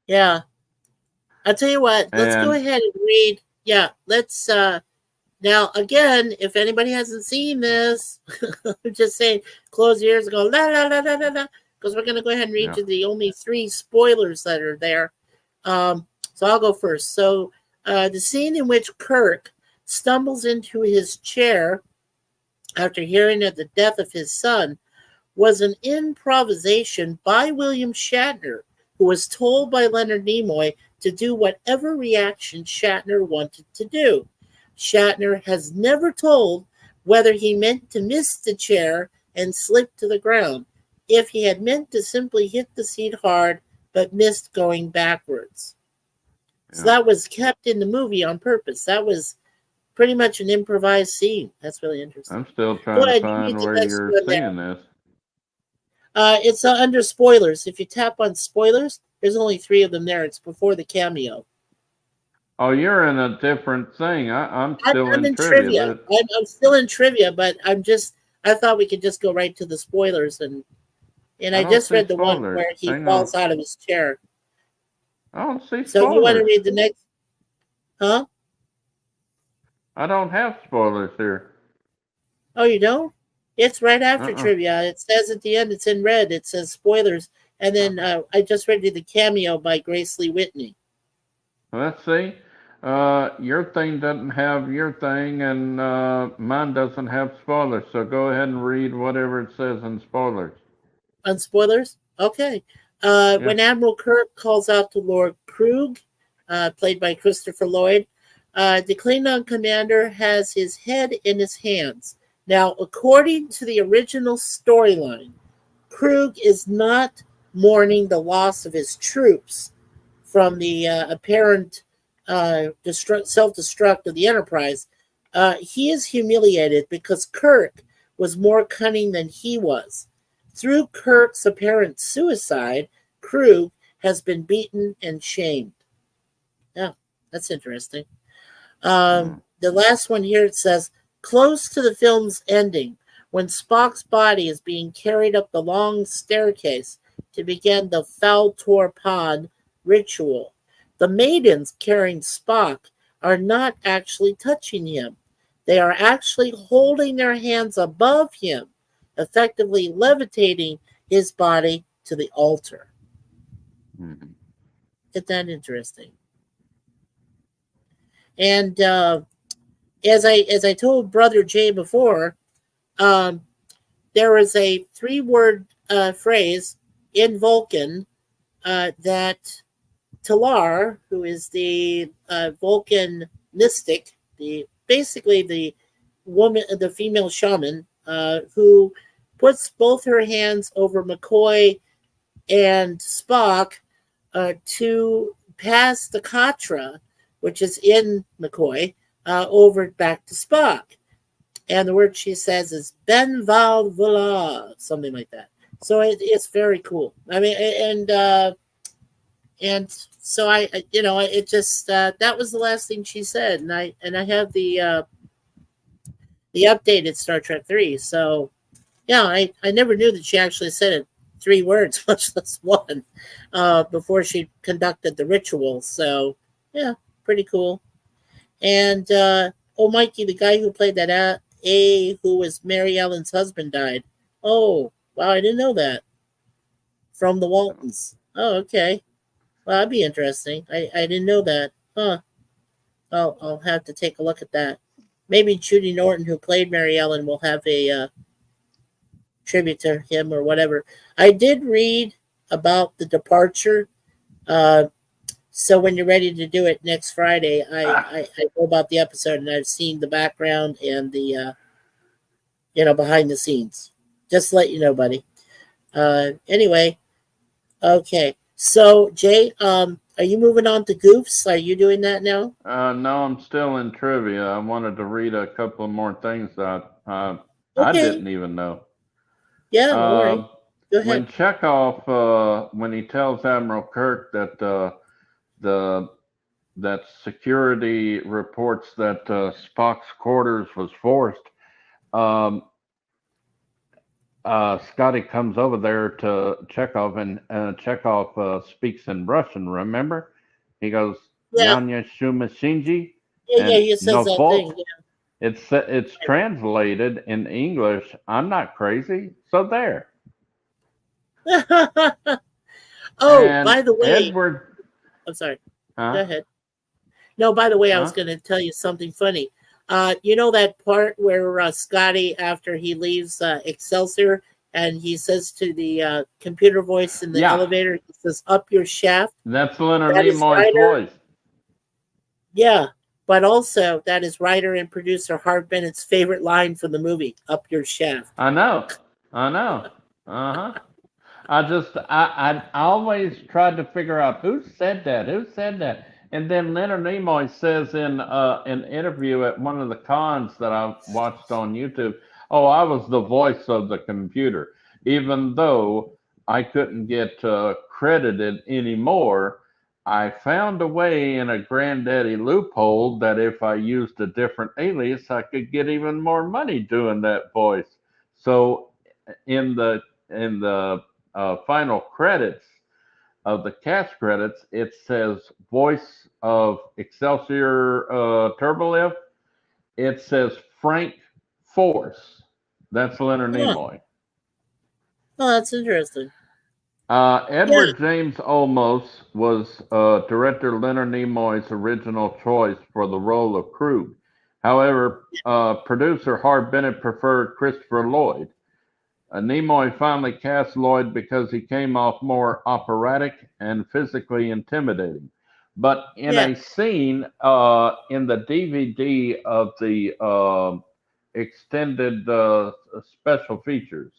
Yeah. I'll tell you what, let's go And ahead and read. Yeah, let's now again, if anybody hasn't seen this, I'm just saying close your ears and go la la la la la la, because we're gonna go ahead and read you the only 3 spoilers that are there. So I'll go first. So the scene in which Kirk stumbles into his chair after hearing of the death of his son was an improvisation by William Shatner, who was told by Leonard Nimoy to do whatever reaction Shatner wanted to do. Shatner has never told whether he meant to miss the chair and slip to the ground, if he had meant to simply hit the seat hard but missed going backwards. So that was kept in the movie on purpose. That was pretty much an improvised scene. That's really interesting. I'm still trying to find where you're seeing this. It's under spoilers. If you tap on spoilers, there's only 3 of them there. It's before the cameo. Oh, you're in a different thing. I'm still in trivia. I'm still in trivia, but I thought we could just go right to the spoilers, and I just read the one where he falls out of his chair. I don't see spoilers. So you want to read the next? Huh? I don't have spoilers here. Oh, you don't? It's right after trivia. It says at the end, it's in red. It says spoilers. And then I just read you the cameo by Grace Lee Whitney. Let's see. Your thing doesn't have your thing, and mine doesn't have spoilers. So go ahead and read whatever it says in spoilers. On spoilers? Okay. When Admiral Kirk calls out to Lord Krug, played by Christopher Lloyd, the Klingon commander has his head in his hands. Now, according to the original storyline, Krug is not mourning the loss of his troops from the apparent self-destruct of the Enterprise. He is humiliated because Kirk was more cunning than he was. Through Kirk's apparent suicide, Krug has been beaten and shamed. Yeah, that's interesting. The last one here, it says, close to the film's ending, when Spock's body is being carried up the long staircase to begin the Faltor Pond ritual, the maidens carrying Spock are not actually touching him. They are actually holding their hands above him, effectively levitating his body to the altar. Isn't that interesting? And as I told Brother Jay before, there is a 3-word phrase in Vulcan that Talar, who is the Vulcan mystic, basically the woman, the female shaman, who puts both her hands over McCoy and Spock to pass the katra, which is in McCoy, over back to Spock. And the word she says is Ben Val Vula, something like that. So it's very cool. I mean, and so it just that was the last thing she said, and I have the updated Star Trek 3. So yeah, I never knew that she actually said it 3 words, much less one, before she conducted the ritual. So yeah, pretty cool. And oh, Mikey, the guy who played that who was Mary Ellen's husband, died. Oh, wow, I didn't know that. From the Waltons. Oh, okay. Well, that'd be interesting. I didn't know that. Huh. I'll have to take a look at that. Maybe Judy Norton, who played Mary Ellen, will have a tribute to him or whatever. I did read about the departure. Uh, so when you're ready to do it next Friday, I know about the episode and I've seen the background and the behind the scenes. Just to let you know, buddy. Anyway, okay. So Jay, are you moving on to goofs? Are you doing that now? No, I'm still in trivia. I wanted to read a couple more things that I Okay. didn't even know. Yeah. All right. Go ahead. When Chekhov, when he tells Admiral Kirk that the that security reports that Spock's quarters was forced, um, Scotty comes over there to Chekhov, and Chekhov speaks in Russian. Remember, he goes Yeah. "Yanya Shuma Shinji," Yeah. Yeah. and He says no that thing. fault. It's translated in English. I'm not crazy. So there. Yeah. Oh, And by the way, Edward, I'm sorry. Go huh? ahead. No, by the way, I was Huh? going to tell you something funny. You know that part where Scotty, after he leaves Excelsior, and he says to the computer voice in the Yeah, elevator, he says, "Up your shaft." that's Leonard That is Nimoy's writer, voice. yeah, but also that is writer and producer Harv Bennett's favorite line from the movie, "Up your shaft." I know. I know. Uh huh. I always tried to figure out who said that, who said that, and then Leonard Nimoy says in an interview at one of the cons that I watched on YouTube, "Oh, I was the voice of the computer, even though I couldn't get credited anymore. I found a way in a granddaddy loophole that if I used a different alias, I could get even more money doing that voice." So in the final credits of the cast credits, it says voice of Excelsior Turbolift. It says Frank Force. That's Leonard Oh, Nimoy. oh, that's interesting. Yeah, Edward James Olmos was director Leonard Nimoy's original choice for the role of Krug. However, producer Harv Bennett preferred Christopher Lloyd. Nimoy finally cast Lloyd because he came off more operatic and physically intimidating. But in yeah, a scene in the DVD of the extended special features,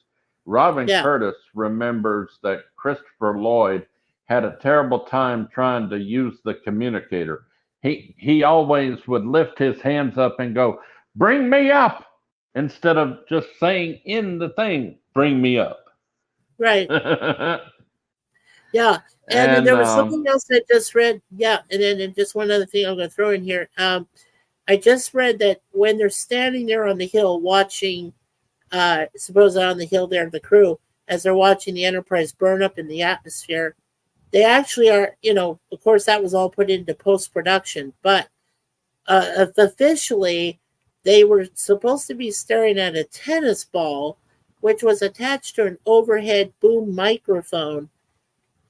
Robin yeah. Curtis remembers that Christopher Lloyd had a terrible time trying to use the communicator. He always would lift his hands up and go, "Bring me up," instead of just saying in the thing, "Bring me up." Right. Yeah. And then and there was something else I just read. Yeah. And then just one other thing I'm going to throw in here. I just read that when they're standing there on the hill watching, suppose on the hill there, the crew, as they're watching the Enterprise burn up in the atmosphere, they actually are, of course, that was all put into post production, but officially, they were supposed to be staring at a tennis ball, which was attached to an overhead boom microphone,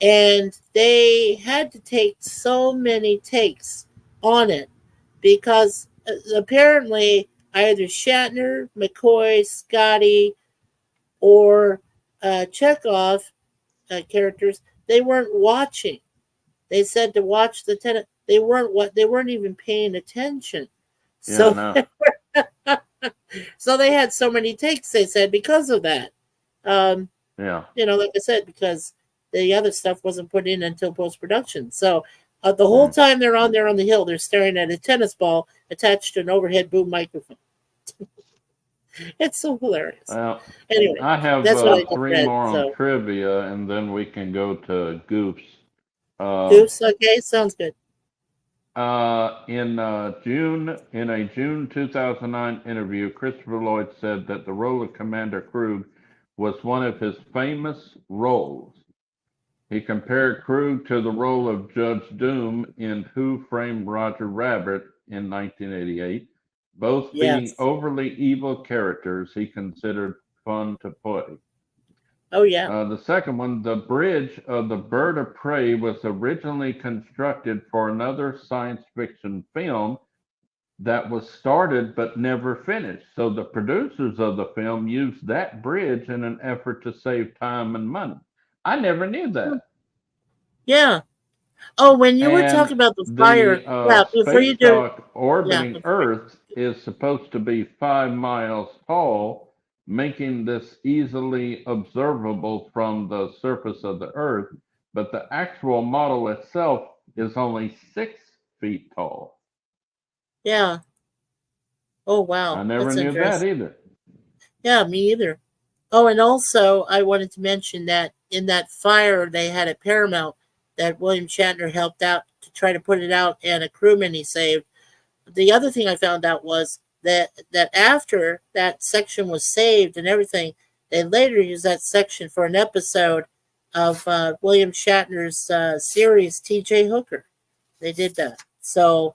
and they had to take so many takes on it because apparently either Shatner, McCoy, Scotty, or Chekhov characters, they weren't watching. They said to watch the tennis. They weren't what they weren't even paying attention. yeah, So no, so they had so many takes. They said because of that. Um, yeah, like I said, because the other stuff wasn't put in until post production. So the whole mm, time they're on there on the hill, they're staring at a tennis ball attached to an overhead boom microphone. It's so hilarious. well, Anyway, I have that's what I just three read. more on So trivia, and then we can go to goofs. Uh, Goose. Okay, sounds good. in a June 2009 interview, Christopher Lloyd said that the role of Commander Krug was one of his famous roles. He compared Krug to the role of Judge Doom in Who Framed Roger Rabbit in 1988, both being Yes. overly evil characters he considered fun to play. Oh yeah. The second one, the bridge of the Bird of Prey was originally constructed for another science fiction film that was started but never finished. So the producers of the film used that bridge in an effort to save time and money. I never knew that. Yeah. Oh, when you were And talking about the the fire, yeah. Before space you do, dock yeah. orbiting Before, Earth is supposed to be 5 miles tall, making this easily observable from the surface of the Earth. But the actual model itself is only 6 feet tall. yeah. Oh I wow, never that's knew that interesting. either. Yeah, me either. Oh, and also I wanted to mention that in that fire they had at Paramount that William Shatner helped out to try to put it out, and a crewman he saved. The other thing I found out was that after that section was saved and everything, they later used that section for an episode of William Shatner's series T.J. Hooker. They did that. So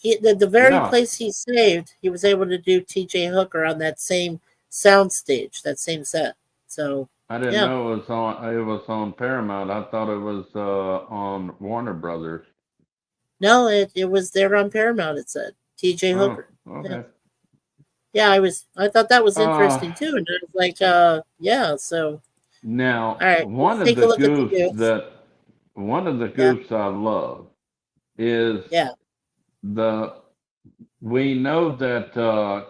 the very No, place he saved, he was able to do T.J. Hooker on that same sound stage, that same set. So I didn't yeah, know it was on. It was on Paramount. I thought it was on Warner Brothers. no, it was there on Paramount. It said T.J. Oh, Hooker. Yeah. okay. Yeah, I thought that was Uh, interesting too, and I was like, yeah. So, all Now, right, let's take a look at the goose. one of the Yeah, goofs I love is yeah, the we know that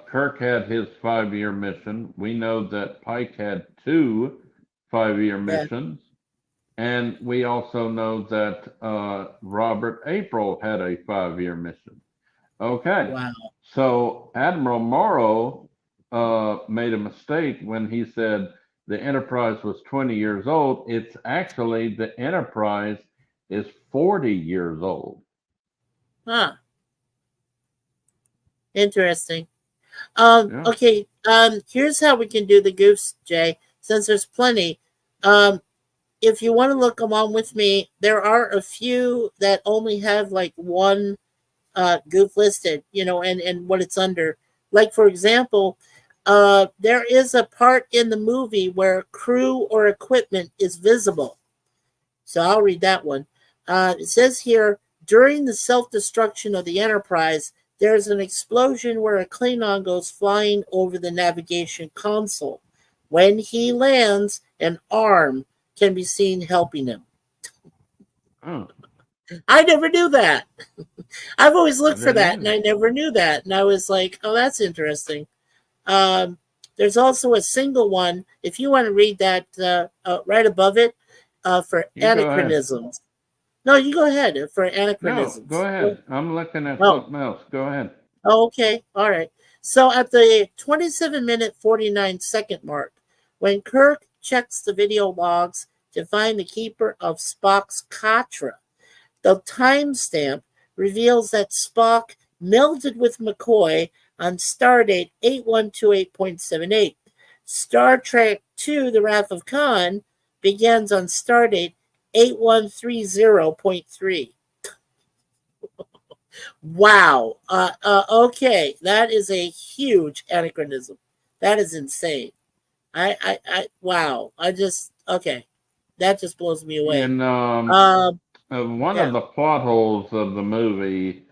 Kirk had his 5 year mission. We know that Pike had two 5 year yeah. missions, and we also know that Robert April had a 5 year mission. Okay, Wow. so Admiral Morrow made a mistake when he said the Enterprise was 20 years old. It's actually the Enterprise is 40 years old. Huh. Interesting. Yeah. Okay. Here's how we can do the goose, Jay. Since there's plenty. Um, if you want to look along with me, there are a few that only have like one goof listed, and what it's under. Like for example, there is a part in the movie where crew or equipment is visible. So I'll read that one. It says here during the self destruction of the Enterprise, there's an explosion where a Klingon goes flying over the navigation console. When he lands, an arm can be seen helping him. Oh, I never knew that. I've always I looked for didn't that, and either. I never knew that. And I was like, oh, that's interesting. There's also a single one. If you want to read that right above it for You go ahead. anachronisms. No, you go ahead for No, go anachronisms. ahead. I'm looking at Oh, something else. Go ahead. oh, okay. All right. So at the 27-minute 49-second mark, when Kirk checks the video logs to find the keeper of Spock's katra, the timestamp reveals that Spock melded with McCoy on stardate 8128.78. Star Trek II The Wrath of Khan begins on stardate 8130.3. Wow. Okay, that is a huge anachronism. That is insane. Wow. Okay. That just blows me away. In one of Yeah, the plot holes of the movie,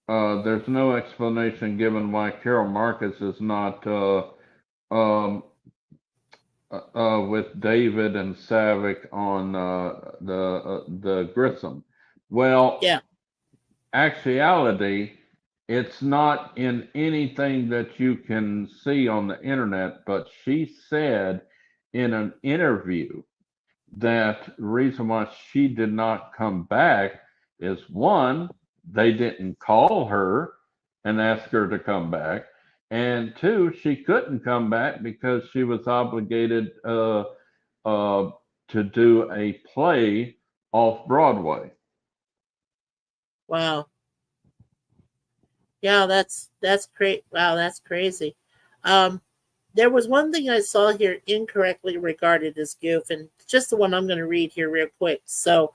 there's no explanation given why Carol Marcus is not um, with David and Savick on the Grissom. Well, yeah, actuality, it's not in anything that you can see on the internet, but she said in an interview that the reason why she did not come back is one, they didn't call her and ask her to come back. And two, she couldn't come back because she was obligated uh, to do a play off Broadway. Wow. Yeah, that's great. Wow, that's crazy. Um, there was one thing I saw here incorrectly regarded as goof, and just the one I'm going to read here real quick. So,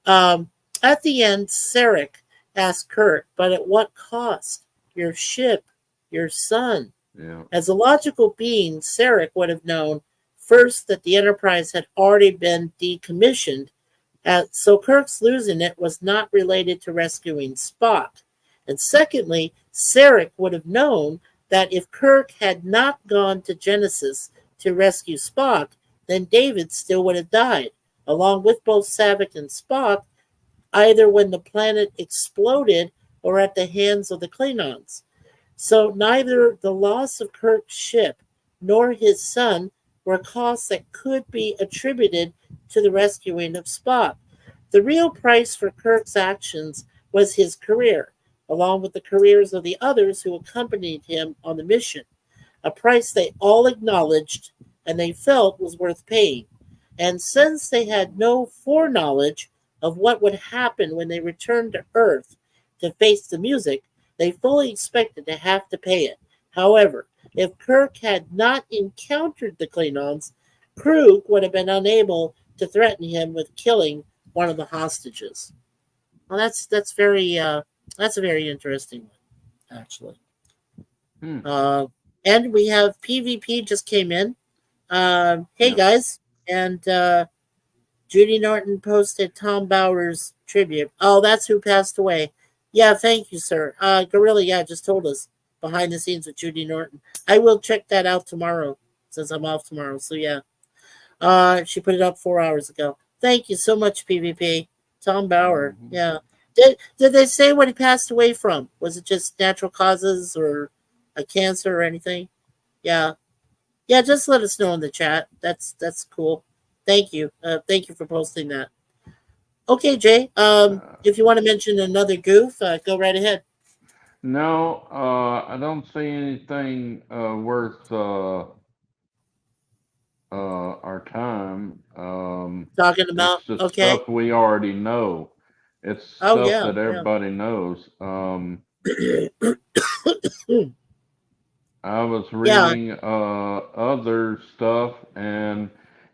um, at the end, Sarek asked Kirk, "But at what cost? Your ship, your son." Yeah. As a logical being, Sarek would have known first that the Enterprise had already been decommissioned, so Kirk's losing it was not related to rescuing Spock. And secondly, Sarek would have known that if Kirk had not gone to Genesis to rescue Spock, then David still would have died, along with both Savick and Spock, either when the planet exploded or at the hands of the Klingons. So neither the loss of Kirk's ship nor his son were costs that could be attributed to the rescuing of Spock. The real price for Kirk's actions was his career, along with the careers of the others who accompanied him on the mission, a price they all acknowledged and they felt was worth paying. And since they had no foreknowledge of what would happen when they returned to Earth to face the music, they fully expected to have to pay it. However, if Kirk had not encountered the Klingons, Krug would have been unable to threaten him with killing one of the hostages. Well, that's a very interesting one, actually. Hmm. And we have PvP just came in. Hey Yeah. guys, and Judy Norton posted Tom Bauer's tribute. Oh, that's who passed away. Yeah, thank you, sir. Gorilla, yeah, just told us behind the scenes with Judy Norton. I will check that out tomorrow since I'm off tomorrow. So yeah, she put it up 4 hours ago. Thank you so much, PvP. Tom Bauer. Mhm. Yeah. Did they say what he passed away from? Was it just natural causes or a cancer or anything? Yeah. Yeah, just let us know in the chat. That's cool. Thank you. Thank you for posting that. Okay, Jay. If you want to mention another goof, go right ahead. No, I don't see anything worth our time. Talking It's about just okay. stuff we already know. It's Oh stuff yeah, that yeah. everybody knows. I was Yeah, reading other stuff, and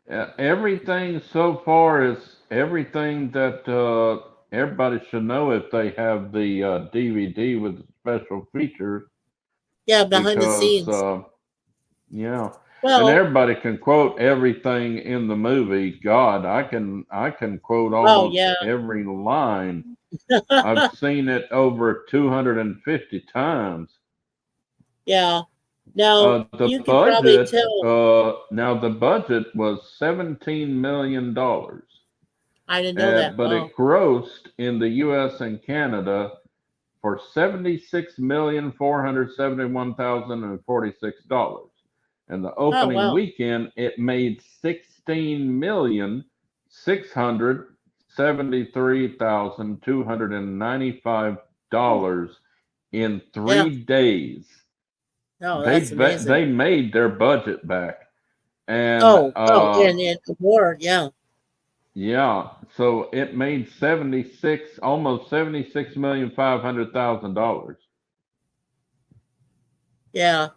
everything so far is everything that everybody should know if they have the DVD with the special features, yeah. Behind the because scenes. yeah, and Well, everybody can quote everything in the movie. God, I can quote oh almost yeah. every line. I've seen it over 250 times. Yeah. Now you could probably tell. Now the budget was $17 million, I didn't know that. but Wow. it grossed in the U.S. and Canada for $76,471,046. And the Oh opening wow. weekend, it made $16,673,295 in Yeah. 3 days. No, They that's amazing. they made their budget back, and Oh, and more. Yeah. yeah, so it made almost 76,500,000 dollars. Yeah.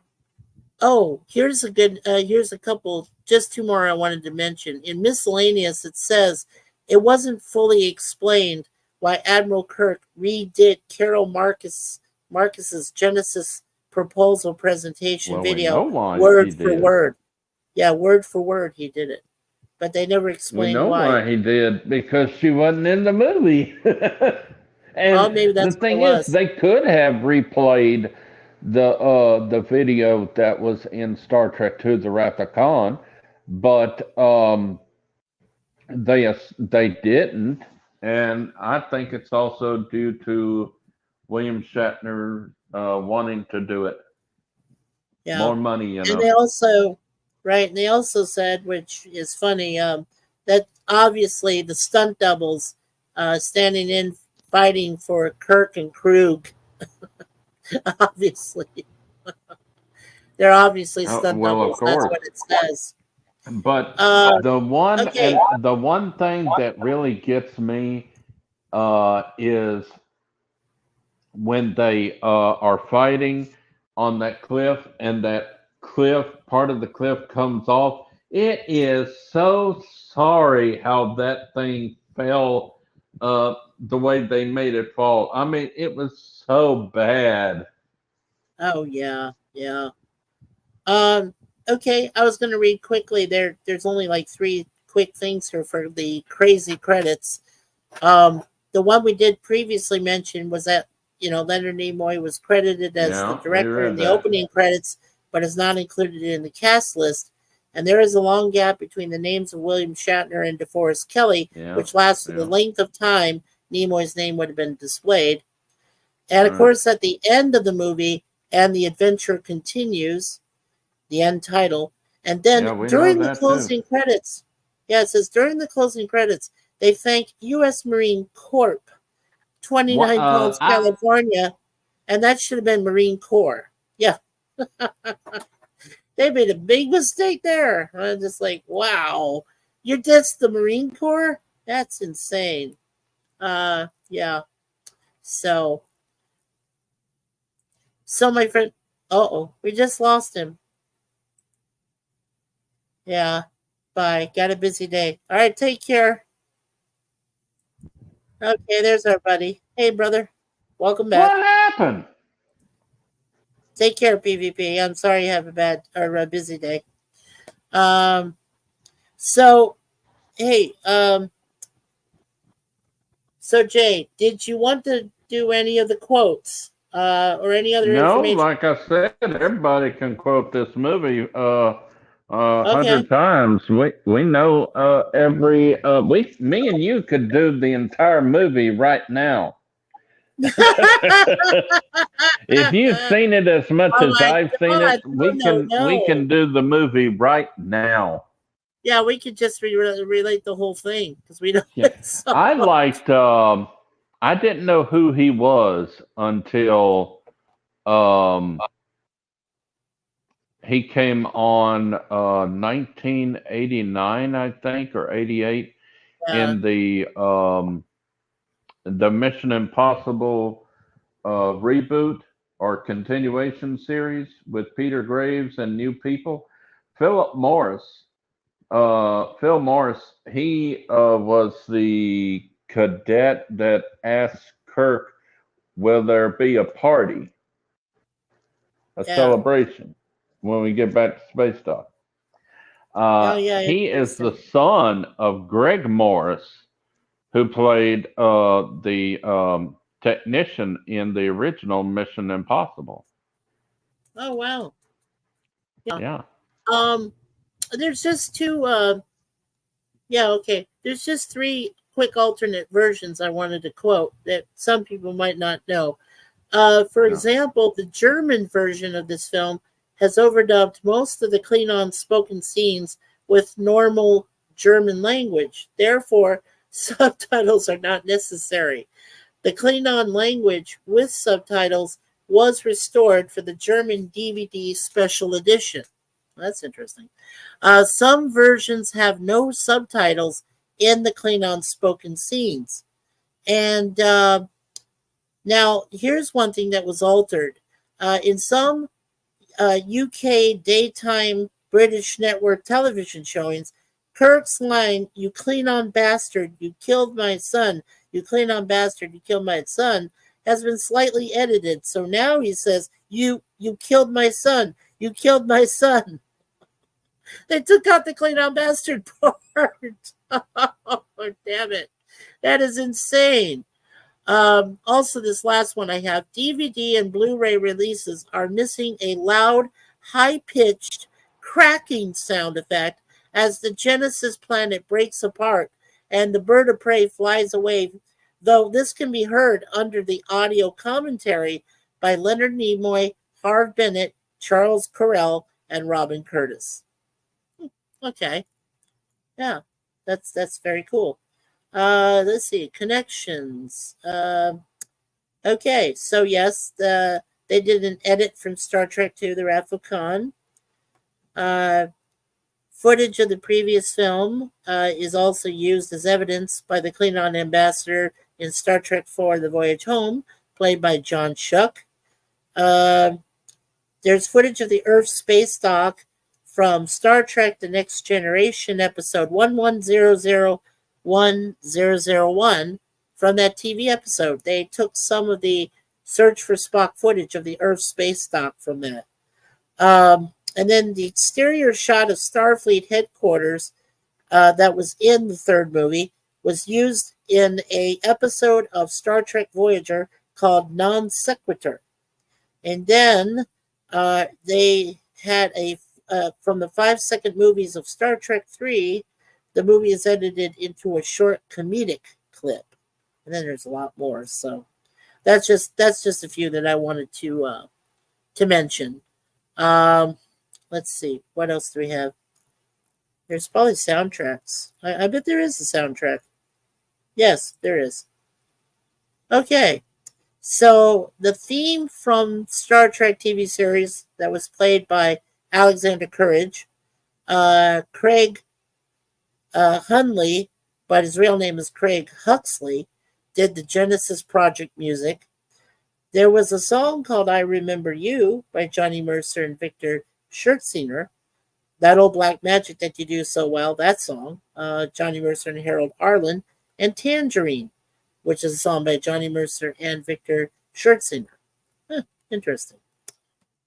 Oh, here's a good. Here's a couple. Just two more I wanted to mention. In miscellaneous, it says it wasn't fully explained why Admiral Kirk redid Carol Marcus's Genesis proposal presentation Well, we know video why he word for did. word. Yeah, word for word he did it, but they never We explained know why. why he did, because she wasn't in the movie. Oh, And maybe the that's what it thing is, was. they could have replayed the video that was in Star Trek II: The Wrath of Khan, but they didn't, and I think it's also due to William Shatner wanting to do it. Yeah, More money, you and know. they also, right, and they also said, which is funny, that obviously the stunt doubles standing in fighting for Kirk and Krug, obviously, they're obviously stunt Well, of doubles. That's course. what it says. But Uh, okay, the one thing that really gets me is when they are fighting on that cliff, and that cliff, part of the cliff comes off. It is so sorry how that thing fell, the way they made it fall. I mean, it was so bad. Oh yeah, yeah. Um, okay, I was going to read quickly. There's only like three quick things here for the crazy credits. Um, the one we did previously mention was that Leonard Nimoy was credited as the Yeah, we director in read the that. opening credits, but is not included in the cast list. And there is a long gap between the names of William Shatner and DeForest Kelly, Yeah, which lasts for the yeah. length of time Nimoy's name would have been displayed. And of Right. course, at the end of the movie, and the adventure continues, the end title. And then Yeah, we know during the that too. closing credits, yeah, it says during the closing credits, they thank U.S. Marine Corp, What? 29 Palms, California, and that should have been Marine Corps. Yeah, they made a big mistake there. I'm just like, wow, you dissed the Marine Corps? That's insane. Yeah. So, my friend, oh, we just lost him. Yeah. Bye. Got a busy day. All right, take care. Okay, there's our buddy. Hey, brother. Welcome What back. happened? Take care, PvP. I'm sorry you have a bad or a busy day. Um, so hey, so Jay, did you want to do any of the quotes, or any other No, information? like I said, everybody can quote this movie 100 Okay. times. We know every we me and you could do the entire movie right now. If you've seen it as much Oh as my I've seen it, God! No, no, we no. can do the movie right now. Yeah, we could just relate the whole thing because we know Yeah, it so I much. liked. I didn't know who he was until um, he came on 1989, I think, or 88 Yeah, in the Mission Impossible reboot or continuation series with Peter Graves and new people. Philip Morris, Phil Morris, he was the cadet that asked Kirk, "Will there be a party, a yeah. celebration, when we get back to space dock?" Oh yeah, He is the interesting. son of Greg Morris, who played the technician in the original Mission Impossible. Oh wow. Yeah. Yeah. Um, there's just two. Yeah, okay. There's just three quick alternate versions I wanted to quote that some people might not know. For Yeah. example, the German version of this film has overdubbed most of the Klingon spoken scenes with normal German language. Therefore, subtitles are not necessary. The Klingon language with subtitles was restored for the German DVD special edition. That's interesting. Some versions have no subtitles in the Klingon spoken scenes. And now, here's one thing that was altered. In some UK daytime British network television showings, Kirk's line, "You Klingon bastard, you killed my son, you Klingon bastard, you killed my son," has been slightly edited. So now he says, You killed my son, you killed my son." They took out the Klingon bastard part. Oh, damn it. That is insane. Also, this last one I have, DVD and Blu ray releases are missing a loud, high pitched cracking sound effect as the Genesis planet breaks apart and the bird of prey flies away, though this can be heard under the audio commentary by Leonard Nimoy, Harv Bennett, Charles Correll, and Robin Curtis. Okay, yeah, that's very cool. Let's see, connections. Okay, so yes, they did an edit from Star Trek II: The Wrath of Khan. Uh, Footage of the previous film is also used as evidence by the Klingon ambassador in Star Trek IV: The Voyage Home, played by John Schuck. Um there's footage of the Earth space dock from Star Trek The Next Generation episode 11001001 from that TV episode. They took some of the Search for Spock footage of the Earth space dock from that. And then the exterior shot of Starfleet headquarters that was in the third movie was used in a episode of Star Trek Voyager called Non Sequitur. And then they had from the 5-second movies of Star Trek 3, the movie is edited into a short comedic clip. And then there's a lot more. So that's just a few that I wanted to mention. Let's see. What else do we have? There's probably soundtracks. I bet there is a soundtrack. Yes, there is. Okay. So the theme from Star Trek TV series that was played by Alexander Courage, Craig Hunley, but his real name is Craig Huxley, did the Genesis Project music. There was a song called I Remember You by Johnny Mercer and Victor Schertzinger. That Old Black Magic That You Do So Well, that song, Johnny Mercer and Harold Arlen, and Tangerine, which is a song by Johnny Mercer and Victor Schertzinger. Interesting.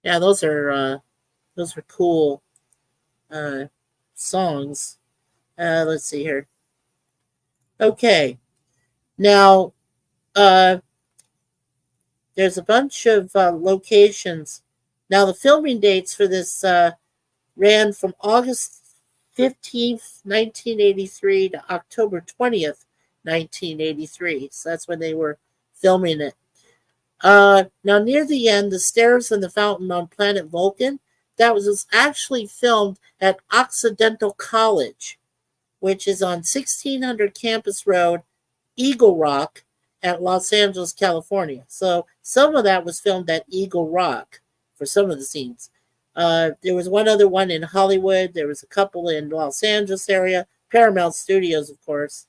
Yeah, those are cool songs. Let's see here. Okay, now there's a bunch of locations. Now the filming dates for this ran from August 15th, 1983 to October 20th, 1983. So that's when they were filming it. Now, near the end, the stairs and the fountain on planet Vulcan, that was actually filmed at Occidental College, which is on 1600 Campus Road, Eagle Rock, at Los Angeles, California. So some of that was filmed at Eagle Rock for some of the scenes. There was one other one in Hollywood. There was a couple in Los Angeles area, Paramount Studios, of course.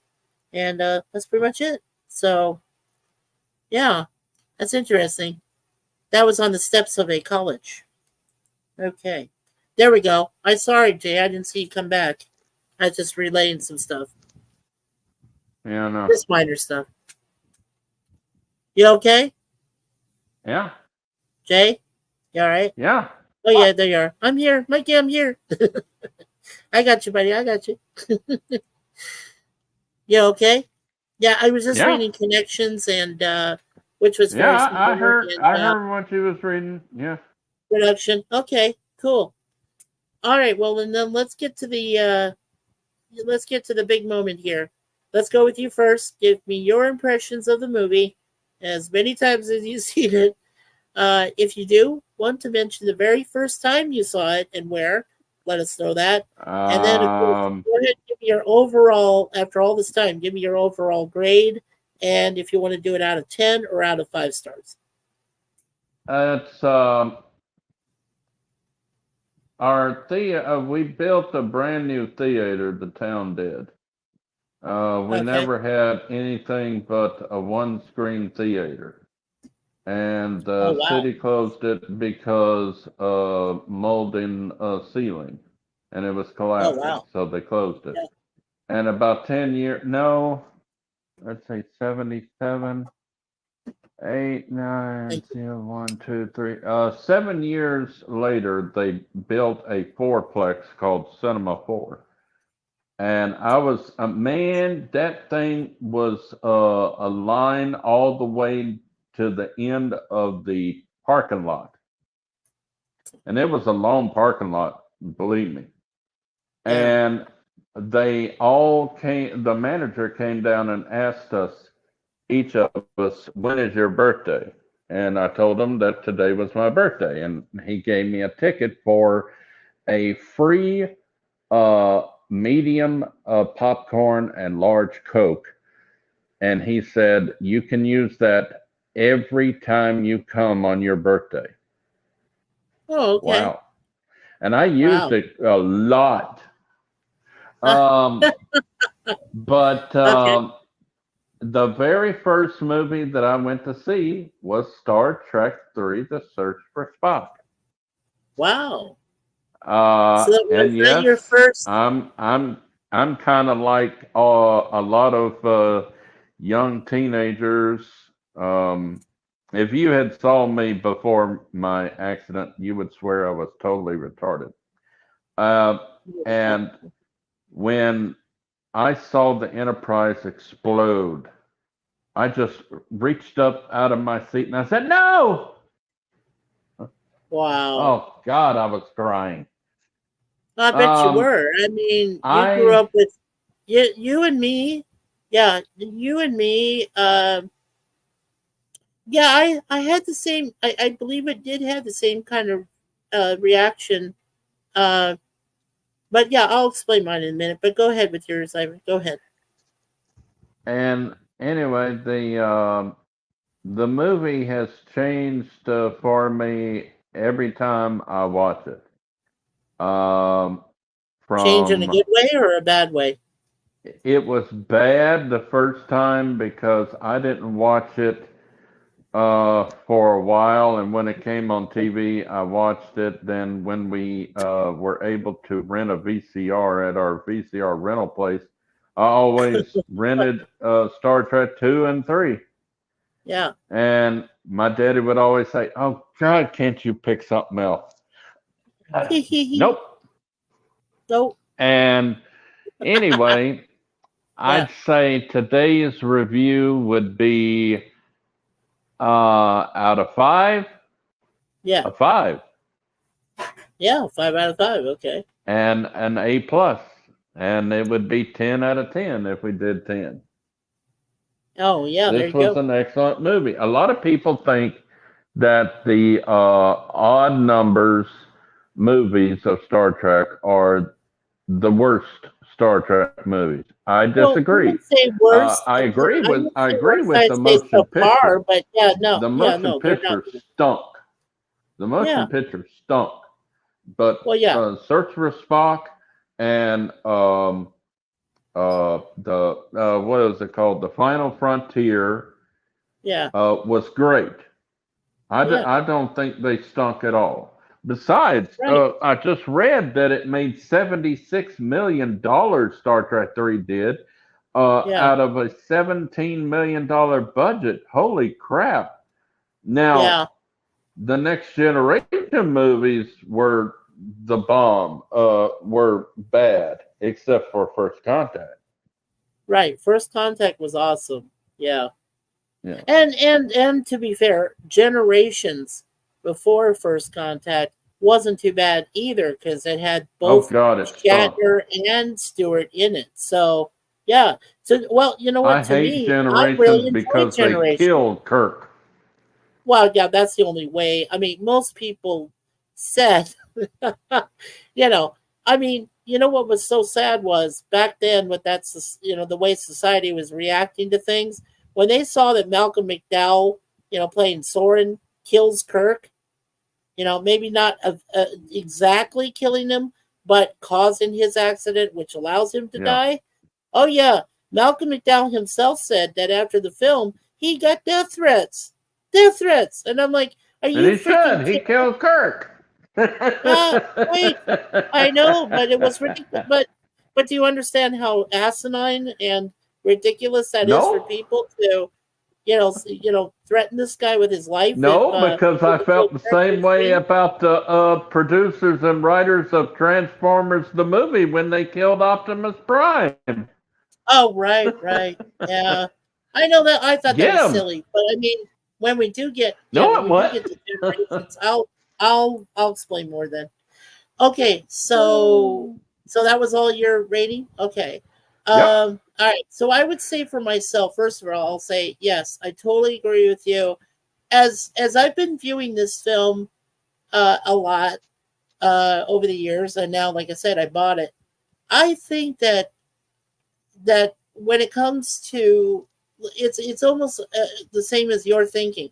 And that's pretty much it. So, yeah, that's interesting. That was on the steps of a college. Okay. There we go. I'm sorry, Jay. I didn't see you come back. I was just relaying some stuff. Yeah, no. Just minor stuff. You okay? Yeah. Jay? You all right? Yeah. Oh, yeah, there you are. I'm here. Mikey, I'm here. I got you, buddy. I got you. You okay? Yeah, I was just reading connections and which was very I heard what you was reading. Yeah. Production. Okay, cool. All right, well and then let's get to the big moment here. Let's go with you first. Give me your impressions of the movie as many times as you've seen it. If you do want to mention the very first time you saw it and where, let us know that. And then, of course, go ahead and give me your overall, after all this time, give me your overall grade. And if you want to do it out of 10 or out of 5 stars. It's our theater. We built a brand new theater. The town did. We never had anything but a one-screen theater. And the city closed it because of molding a ceiling, and it was collapsing, so they closed it. Yeah. And about 10 years, let's say 77, 8, 9, 0, 1, 2, 3. 7 years later, they built a fourplex called Cinema 4. And I was, man, that thing was a line all the way to the end of the parking lot. And it was a long parking lot, believe me. And they all came, the manager came down and asked us, each of us, when is your birthday? And I told him that today was my birthday. And he gave me a ticket for a free medium popcorn and large Coke. And he said, you can use that every time you come on your birthday. Oh, okay. Wow. And I used it a lot. But the very first movie that I went to see was Star Trek III: The Search for Spock. Wow. So that was And that yes, your first I'm kind of like a lot of young teenagers. Um, if you had saw me before my accident, you would swear I was totally retarded. Uh, and when I saw the Enterprise explode, I just reached up out of my seat and I said, "No!" wow. Oh God, I was crying. I bet you Um, were. I mean, you grew I up with you and me. Yeah, you and me. Yeah, I had the same. I believe it did have the same kind of reaction. Uh, but yeah, I'll explain mine in a minute. But go ahead with yours, Ivan. Go ahead. and anyway, the movie has changed for me every time I watch it. Um, Change in a from good way or a bad way? it was bad the first time because I didn't watch it for a while, and when it came on TV, I watched it. Then when we were able to rent a VCR at our VCR rental place, I always rented Star Trek 2 and 3. Yeah. And my daddy would always say, "Oh God, can't you pick something else?" Nope. So And anyway, yeah, I'd say today's review would be out of five, yeah, a five, yeah. 5 out of 5. Okay. and an A plus, and it would be 10 out of 10 if we did 10. Oh yeah, there This you was go. an excellent movie. A lot of people think that the odd numbers movies of Star Trek are the worst Star Trek movies. I Well, I disagree. would say worst. I would I say agree worst. with I'd the say motion picture. subpar, but yeah, no, The yeah, motion no, they're not. picture stunk. The motion Yeah. picture stunk. But Well, yeah, Search for Spock and the what is it called? The Final Frontier yeah, was great. yeah. I don't think they stunk at all. Besides, Right. I just read that it made $76 million. Star Trek 3 did Yeah, out of a $17 million budget. Holy crap! Now yeah. the Next Generation movies were the bomb. Were bad except for First Contact. Right. First Contact was awesome. Yeah. Yeah. And to be fair, Generations before First Contact wasn't too bad either because it had Oh both God, it stunk. Shatner and Stewart in it. So yeah. So well, you know what? I To hate me, I really Generations enjoyed because they Generations. killed Kirk. Well, yeah, that's the only way. I mean, most people said, you know, I mean, you know what was so sad was back then with that, the way society was reacting to things when they saw that Malcolm McDowell, playing Soren, kills Kirk. Maybe not exactly killing him, but causing his accident, which allows him to Yeah, die. Oh yeah, Malcolm McDowell himself said that after the film he got death threats, and I'm like, are and you he freaking should. He kidding me? killed Kirk. Wait, I know, but it was ridiculous. But do you understand how asinine and ridiculous that is for No, people to, threaten this guy with his life if no, because if I he killed felt the same characters way scene? about the producers and writers of Transformers the movie when they killed Optimus Prime. Oh, right, right, yeah. I know that. I thought that Get was him. silly, but I mean, No, when it we do get what? to generations, I'll explain more then. Okay, so that was all your rating. Okay, Yep. all right. So I would say for myself, first of all, I'll say yes. I totally agree with you. As I've been viewing this film a lot over the years, and now, like I said, I bought it. I think that when it comes to it's almost the same as your thinking.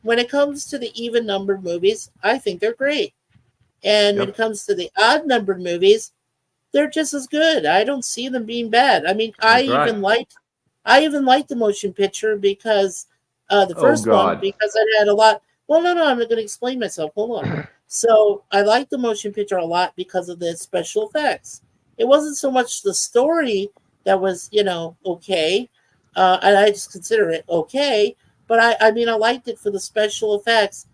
When it comes to the even numbered movies, I think they're great. And when it Yep. comes to the odd numbered movies, they're just as good. I don't see them being bad. I mean, I That's right. even liked I even liked the motion picture because the Oh first one, God. because it had a lot. Well, no, I'm going to explain myself. Hold on. So I liked the motion picture a lot because of the special effects. It wasn't so much the story that was, okay, and I just consider it okay. But I mean, I liked it for the special effects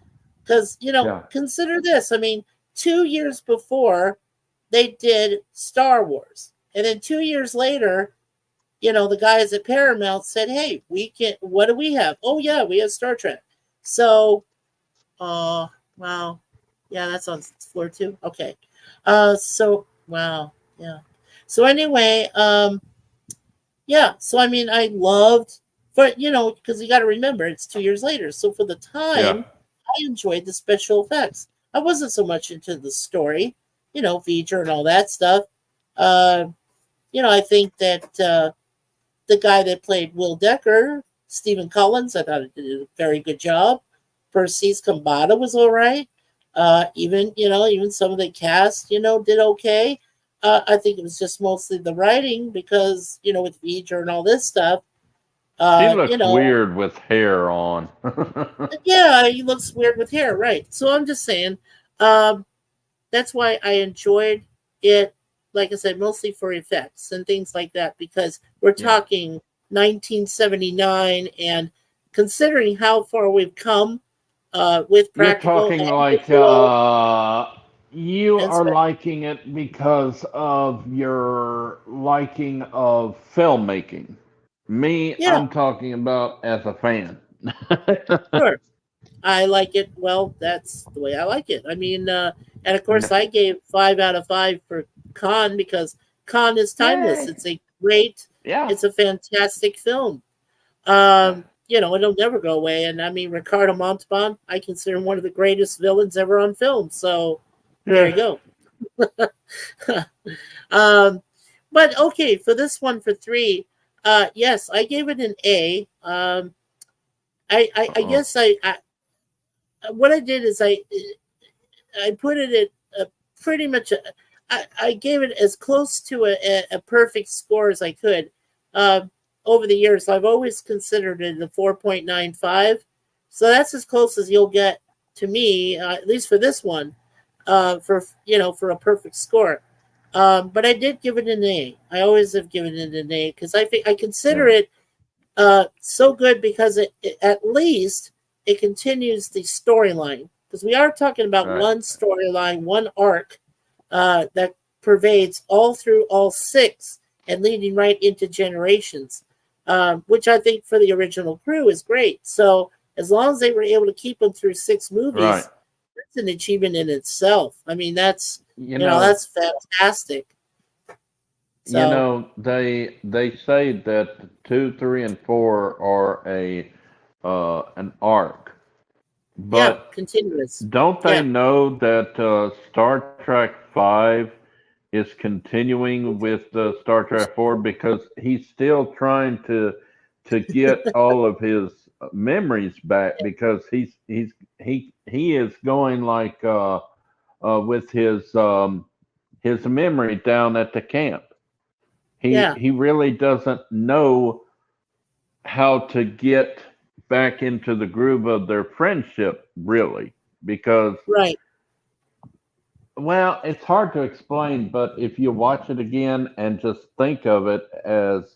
because, Yeah. consider this. I mean, 2 years before they did Star Wars, and then 2 years later, the guys at Paramount said, "Hey, we can. What do we have? Oh yeah, we have Star Trek." So, wow, yeah, that's on floor two. Okay, so wow, yeah. So anyway, yeah. So I mean, I loved, but because you got to remember, it's 2 years later. So for the Yeah. time, I enjoyed the special effects. I wasn't so much into the story, feature and all that stuff. Uh, I think that. The guy that played Will Decker, Stephen Collins, I thought he did a very good job. Percy's Kambata was all right. Even some of the cast, did okay. I think it was just mostly the writing because, with V'ger and all this stuff, She uh, you looks know, weird with hair on. yeah, he looks weird with hair, right? So I'm just saying, um, that's why I enjoyed it. Like I said, mostly for effects and things like that, because we're Yeah. talking 1979, and considering how far we've come with You're practical talking and like visual you and are liking it because of your liking of filmmaking. Me, yeah, I'm talking about as a fan. sure. I like it. Well, that's the way I like it. I mean, and of course, I gave 5 out of 5 for Khan because Khan is timeless. Yay! It's a great, Yeah. it's a fantastic film. Yeah. It'll never go away. And I mean, Ricardo Montalban, I consider him one of the greatest villains ever on film. So there Yeah. you go. um, but okay, for this one for three, yes, I gave it an A. I Uh-uh. guess I what I did is I put it at pretty much. I gave it as close to a perfect score as I could. Uh, Over the years, I've always considered it a 4.95. So that's as close as you'll get to me, at least for this one, for a perfect score. But I did give it an A. I always have given it an A because I think I consider Yeah. it so good because it at least it continues the storyline, because we are talking about Right. one storyline, one arc that pervades all through all six and leading right into generations, which I think for the original crew is great. So as long as they were able to keep them through six Right. movies, that's an achievement in itself. I mean, that's You know, that's fantastic. you So know, they say that 2, 3, and 4 are a an arc, yeah, but continuous. don't they Yeah, know that Star Trek 5 is continuing with Star Trek 4 because he's still trying to get all of his memories back because he is going like with his memory down at the camp. He yeah, he really doesn't know how to get back into the groove of their friendship really because right. well, it's hard to explain, but if you watch it again and just think of it as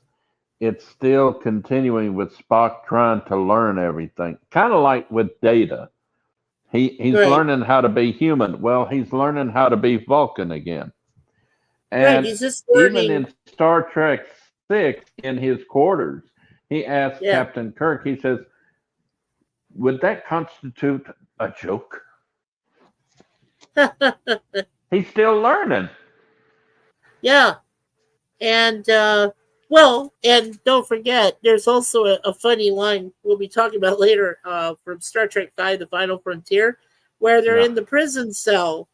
it's still continuing with Spock trying to learn everything, kind of like with Data. He's Right. learning how to be human. Well, he's learning how to be Vulcan again. Right. And He's just even learning. in Star Trek 6, in his quarters, he asks Yeah. Captain Kirk, he says, would that constitute a joke? He's still learning. Yeah. And and don't forget, there's also a funny line we'll be talking about later from Star Trek V: The Final Frontier, where they're Yeah. in the prison cell,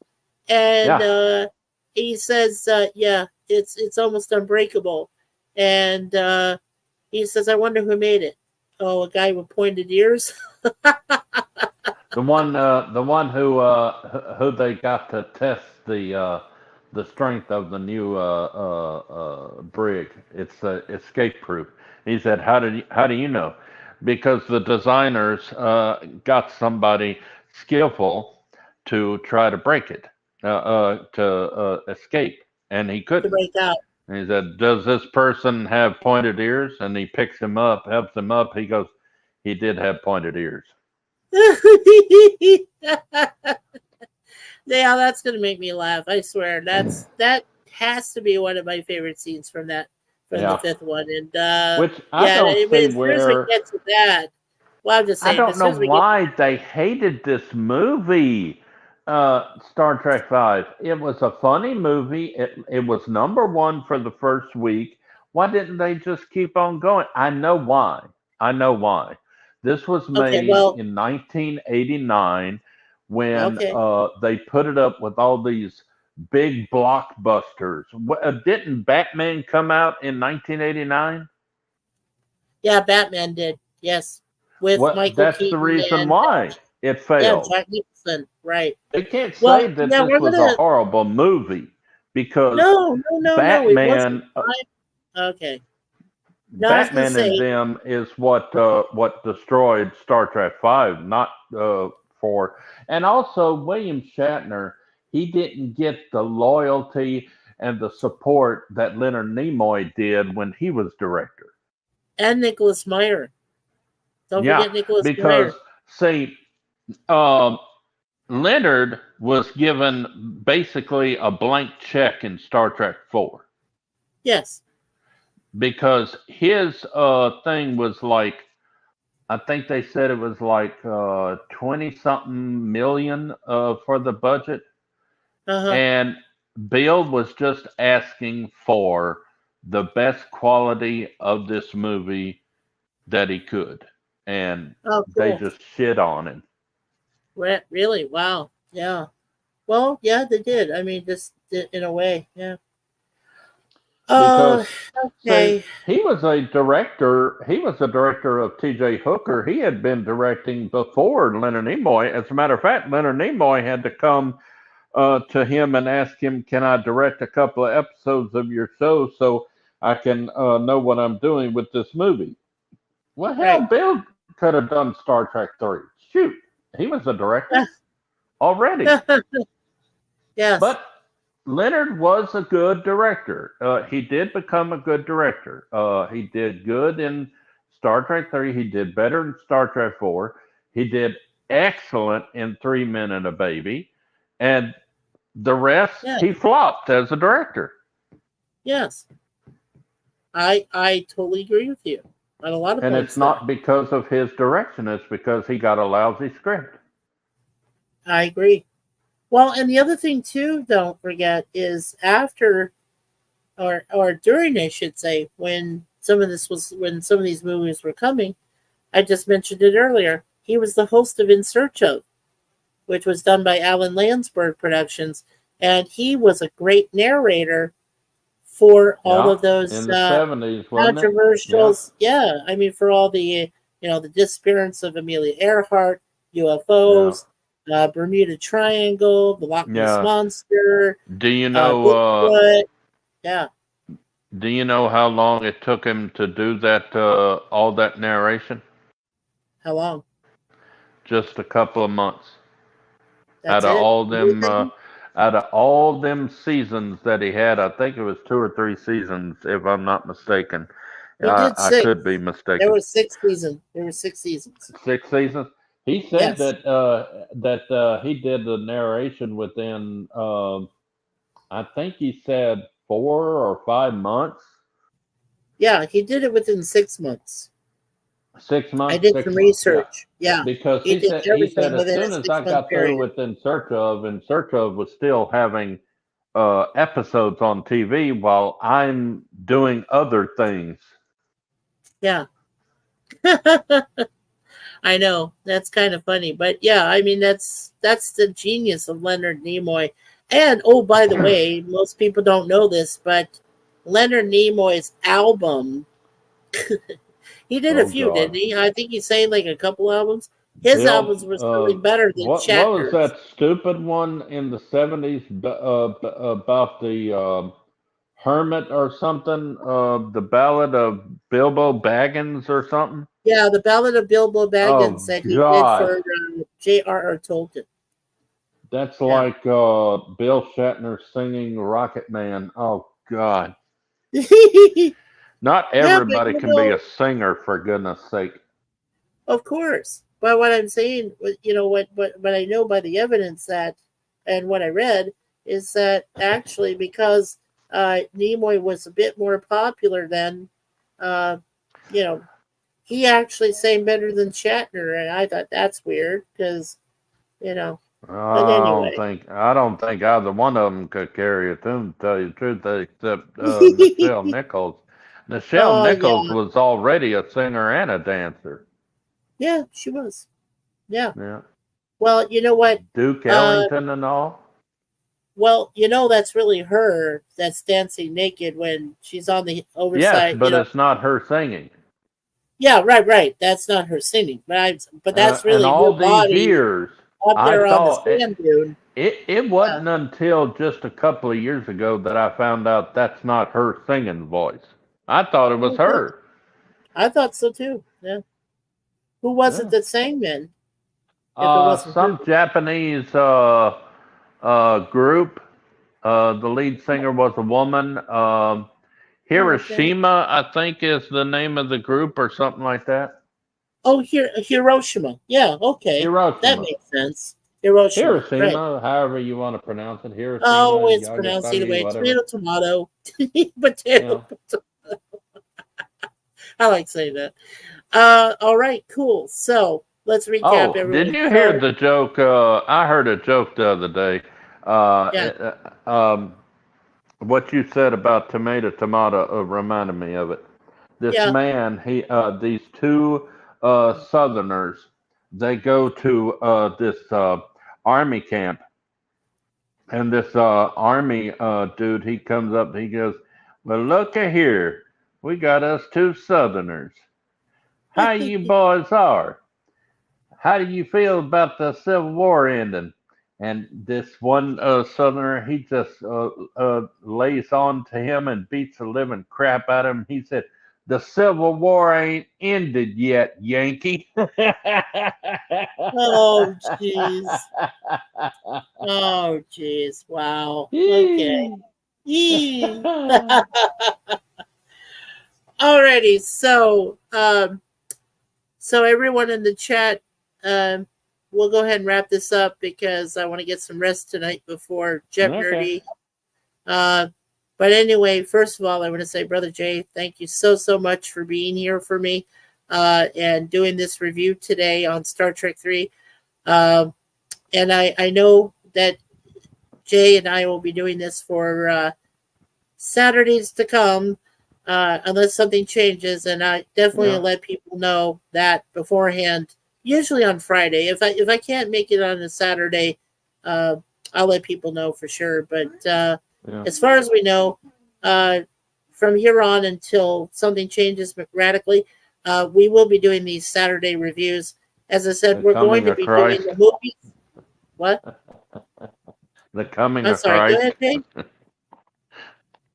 and Yeah. he says, "Yeah, it's almost unbreakable," and he says, "I wonder who made it." Oh, a guy with pointed ears. The one who they got to test the strength of the new brig. It's escape proof. He said, how do you know? Because the designers got somebody skillful to try to break it, to escape, and he To couldn't. break out. And he said, "Does this person have pointed ears?" And he picks him up, helps him up. He goes, "He did have pointed ears." Yeah, that's gonna make me laugh. I swear. That has to be one of my favorite scenes from the Yeah, fifth one. And which I yeah, don't but see as soon as we where. get to that, well, I'm just I saying, don't as soon know as we get why they hated this movie, Star Trek Five. It was a funny movie. It was number one for the first week. Why didn't they just keep on going? I know why. I know why. This was okay, made well, in 1989 when okay. they put it up with all these big blockbusters. Didn't Batman come out in 1989? Yeah, Batman did. Yes. With What? Michael That's the Keaton reason and why it yeah, failed. Jack Nicholson. Right. They can't say Well, that yeah, this we're was a gonna horrible movie because no. It wasn't. Batman, Okay. No, I was gonna Batman and say, them is what destroyed Star Trek Five, not for. And also William Shatner, he didn't get the loyalty and the support that Leonard Nimoy did when he was director. and Nicholas Meyer. Don't Yeah, forget Nicholas because Meyer. see, um, Leonard was given basically a blank check in Star Trek 4 Yes. because his thing was like, I think they said it was like 20 something million for the budget. Uh-huh. And Bill was just asking for the best quality of this movie that he could. And Oh, they cool. just shit on him. Really? Wow. Yeah. Well, yeah, they did. I mean, just in a way. Yeah. Because Oh, see, okay. he was a director. He was the director of T.J. Hooker. He had been directing before Leonard Nimoy. As a matter of fact, Leonard Nimoy had to come to him and ask him, "Can I direct a couple of episodes of your show so I can know what I'm doing with this movie?" Well, hell, Right. Bill could have done Star Trek 3. Shoot, he was a director already. Yes. But Leonard was a good director. He did become a good director. He did good in Star Trek 3. He did better in Star Trek 4. He did excellent in Three Men and a Baby. And the rest, Yeah. he flopped as a director. Yes. I totally agree with you on a lot of And it's points there. not because of his direction, it's because he got a lousy script. I agree. Well, and the other thing too, don't forget, is after or during, I should say, when some of these movies were coming, I just mentioned it earlier. He was the host of In Search of, which was done by Alan Landsberg Productions, and he was a great narrator for all Yeah, of those in the 70s, wasn't it? Yeah, controversials. Yeah, I mean, for all the the disappearance of Amelia Earhart, yeah, UFOs, Bermuda Triangle, the Loch Ness yeah. Monster, Do you know? Bigfoot. Yeah, Do you know how long it took him to do that? All that narration? how long? Just a couple of months. Out That's of it. all them, Everything out of all them seasons that he had, I think it was 2 or 3 seasons, if I'm not mistaken. he did I six. could be There mistaken. were 6 seasons. There were 6 seasons. 6 seasons. He said Yes. that he did the narration within, I think he said 4 or 5 months. Yeah, he did it within 6 months. Six I months, did some 6 months, yeah. research. Yeah, Because he did he everything said as within a soon as six I month got through period. with In Search of was still having episodes on TV while I'm doing other things. Yeah. I know that's kind of funny, but yeah, I mean that's the genius of Leonard Nimoy. And oh, by the way, most people don't know this, but Leonard Nimoy's album, he did a Oh few, didn't God. he? I think he sang like a couple albums. His Bill, albums were selling better than what was Shatner's. that stupid one in the 70s about the Hermit or something. The Ballad of Bilbo Baggins or something. Yeah, the Ballad of Bilbo Baggins Oh that he did God, for J.R.R. Tolkien. that's Yeah. like Bill Shatner singing Rocket Man. Oh God, not Yeah, but everybody can be a singer for goodness sake. of course. But what I'm saying, what I know by the evidence that, and what I read is that actually because Nimoy was a bit more popular then, uh, you know, he actually sang better than Shatner, and I thought that's weird because you know. But anyway, I don't think either one of them could carry a tune. To tell you the truth, except Nichelle Nichols. Nichelle oh Nichols yeah, was already a singer and a dancer. yeah, she was. Yeah. Yeah, Well, you know what? Duke Uh, Ellington and all. well, that's really her that's dancing naked when she's on the Yes, oversight. but it's not her singing. Yeah, right, right. That's not her singing, but that's And really her all these body years, up I there on the thought sand dune. it Yeah. wasn't until just a couple of years ago that I found out that's not her singing voice. I thought it was Okay. her. I thought so too. Yeah. Who was it Yeah. that sang then? If it wasn't her. Some Japanese group. The lead singer was a woman. Oh, okay. Hiroshima, I think, is the name of the group or something like that. Oh, here, Hiroshima. Yeah. Okay. That Hiroshima. makes sense. Hiroshima. Right. Hiroshima, however you want to pronounce it. Oh, Hiroshima, it's pronounced either Yagasaki, way. whatever. Tomato, tomato, You potato. know. I like saying that. All right, cool. So let's recap Oh, did everyone. you hear So the joke? I heard a joke the other day. yeah, What you said about tomato reminded me of it. This yeah, man, these two Southerners, they go to this army camp, and this army dude, he comes up, he goes, "Well, look at here, we got us two Southerners. How you boys are? How do you feel about the Civil War ending?" And this one Southerner, he just lays on to him and beats the living crap out of him. He said, "The Civil War ain't ended yet, Yankee." oh jeez, oh jeez, wow. Okay. Yee. Alrighty, so everyone in the chat, um, we'll go ahead and wrap this up because I want to get some rest tonight before Jet Okay. Nerdy. Uh, but anyway, first of all, I want to say, Brother Jay, thank you so much for being here for me and doing this review today on Star Trek 3. And I know that Jay and I will be doing this for Saturdays to come, unless something changes. And I definitely Yeah. let people know that beforehand. Usually on Friday. If I can't make it on a Saturday, uh, I'll let people know for sure. But Yeah. as far as we know, uh, from here on until something changes radically, we will be doing these Saturday reviews. As I said, The we're going coming to of be doing the Christ. movies. What? The coming I'm of sorry. Go ahead, Christ. Jay.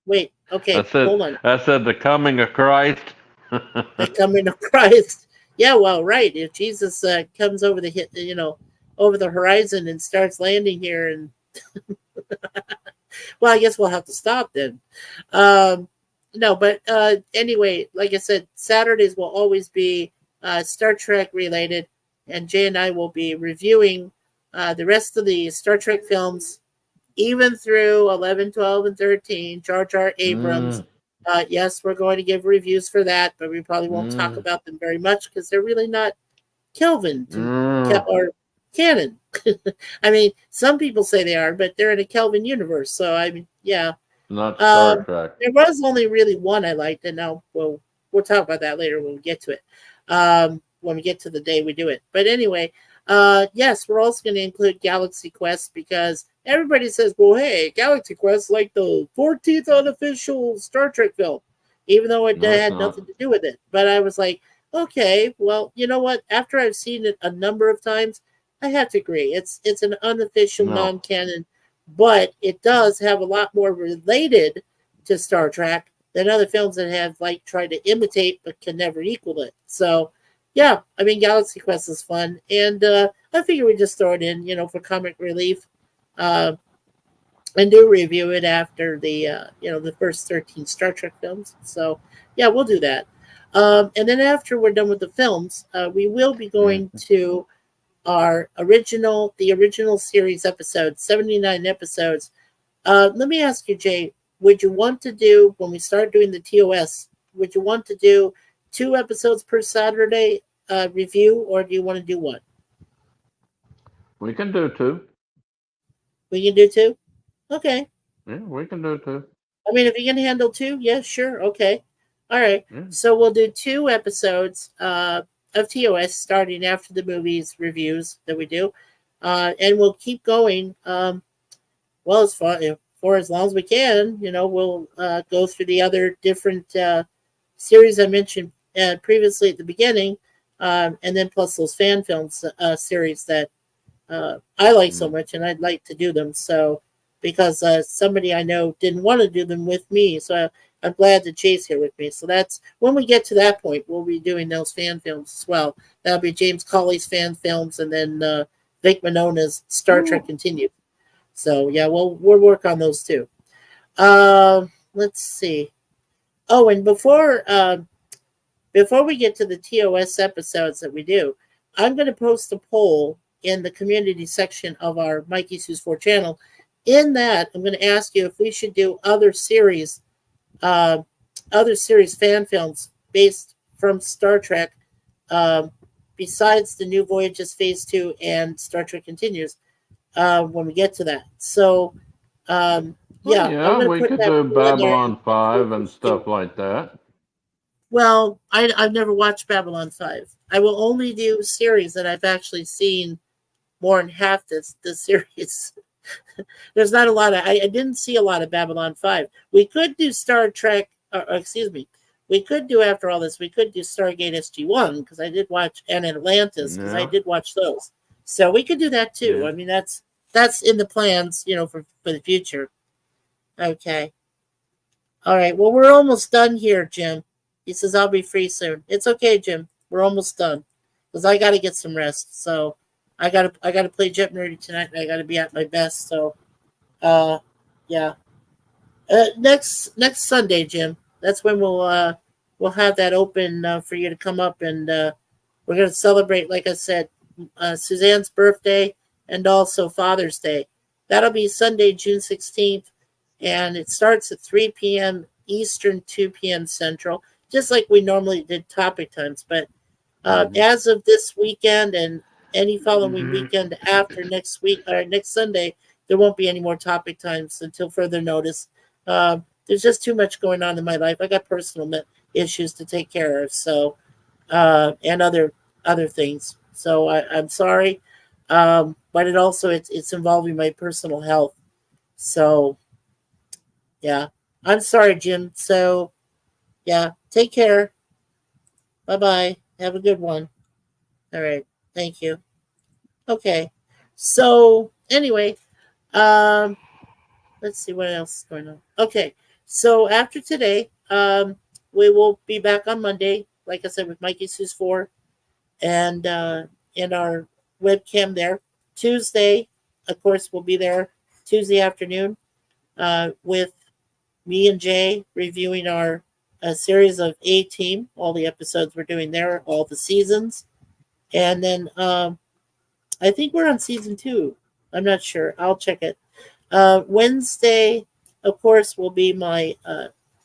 Wait. Okay. Hold on. I said the coming of Christ. The coming of Christ. Yeah, well, right. If Jesus comes over over the horizon and starts landing here, and well, I guess we'll have to stop then. Um, no, but anyway, like I said, Saturdays will always be Star Trek related, and Jay and I will be reviewing the rest of the Star Trek films, even through 11, 12, and 13. Jar Jar Abrams. Mm, Yes, we're going to give reviews for that, but we probably won't talk mm, about them very much because they're really not Kelvin mm. or canon. I mean, some people say they are, but they're in a Kelvin universe. So I mean, yeah. Not Star Um, Trek. there was only really one I liked, and now we'll talk about that later when we get to it. When we get to the day we do it. But anyway, yes, we're also going to include Galaxy Quest because everybody says, "Well, hey, Galaxy Quest is like the 14th unofficial Star Trek film," even though it No, it's had not. nothing to do with it. But I was like, okay, well, you know what? After I've seen it a number of times, I have to agree. It's an unofficial, No. non-canon, but it does have a lot more related to Star Trek than other films that have like tried to imitate but can never equal it. So, yeah, I mean, Galaxy Quest is fun, and I figure we just throw it in, for comic relief, uh, and do review it after the first 13 Star Trek films. So, yeah, we'll do that. And then after we're done with the films, we will be going Mhm. to the original series episodes, 79 episodes. Let me ask you, Jay, would you want to do, when we start doing the TOS, would you want to do 2 episodes per Saturday review, or do you want to do one? We can do two. We can do two? Okay. Yeah, we can do two. I mean, if you can handle two, yeah, sure. Okay. All right. Yeah. So we'll do 2 episodes of TOS starting after the movies reviews that we do. And we'll keep going. Well, as far for as long as we can, we'll go through the other different series I mentioned previously at the beginning, and then plus those fan films series that I like so Mm. much, and I'd like to do them. So because somebody I know didn't want to do them with me, so I'm glad that Jay's here with me. So that's when we get to that point, we'll be doing those fan films as well. That'll be James Colley's fan films, and then Vic Minona's Star Trek Ooh. Continued. So yeah, we'll work on those too. Let's see. Oh, and before we get to the TOS episodes that we do, I'm going to post a poll in the community section of our Mikey Sue's 4 channel. In that, I'm going to ask you if we should do uh, other series fan films based from Star Trek, um, besides the New Voyages Phase 2 and Star Trek Continues, when we get to that. So, um, Well, yeah, I'm yeah, going to we put could that do poll in there. Babylon 5 and stuff like that. Well, I've never watched Babylon 5. I will only do series that I've actually seen more than half the series. There's not a lot of, I didn't see a lot of Babylon 5. We could do Star Trek, or excuse me, we could do, after all this, we could do Stargate SG1 because I did watch, and Atlantis because I Yeah, did watch those. So we could do that too. yeah. I mean, that's in the plans, for the future. Okay. All right. Well, we're almost done here, Jim. He says I'll be free soon. It's okay, Jim. We're almost done because I got to get some rest. So I gotta play Jet Nerdy tonight, and I got to be at my best. So, uh, yeah. Next Sunday, Jim. That's when we'll have that open for you to come up, and we're gonna celebrate, like I said, Suzanne's birthday and also Father's Day. That'll be Sunday, June 16th, and it starts at 3 p.m. Eastern, 2 p.m. Central, just like we normally did topic times. But Mhm. as of this weekend and any following weekend after next week or next Sunday, there won't be any more topic times until further notice. There's just too much going on in my life. I got personal issues to take care of, so and other things. So I'm sorry, but it's involving my personal health. So yeah, I'm sorry, Jim. So yeah, take care. Bye bye. Have a good one. All right. Thank you. Okay. So anyway, um, let's see what else is going on. Okay. So after today, we will be back on Monday, like I said, with Mikey Sue's 4 and in our webcam there. Tuesday, of course, we'll be there Tuesday afternoon with me and Jay reviewing our series of A Team, all the episodes we're doing there, all the seasons. And then I think we're on season 2. I'm not sure. I'll check it. Wednesday, of course, will be my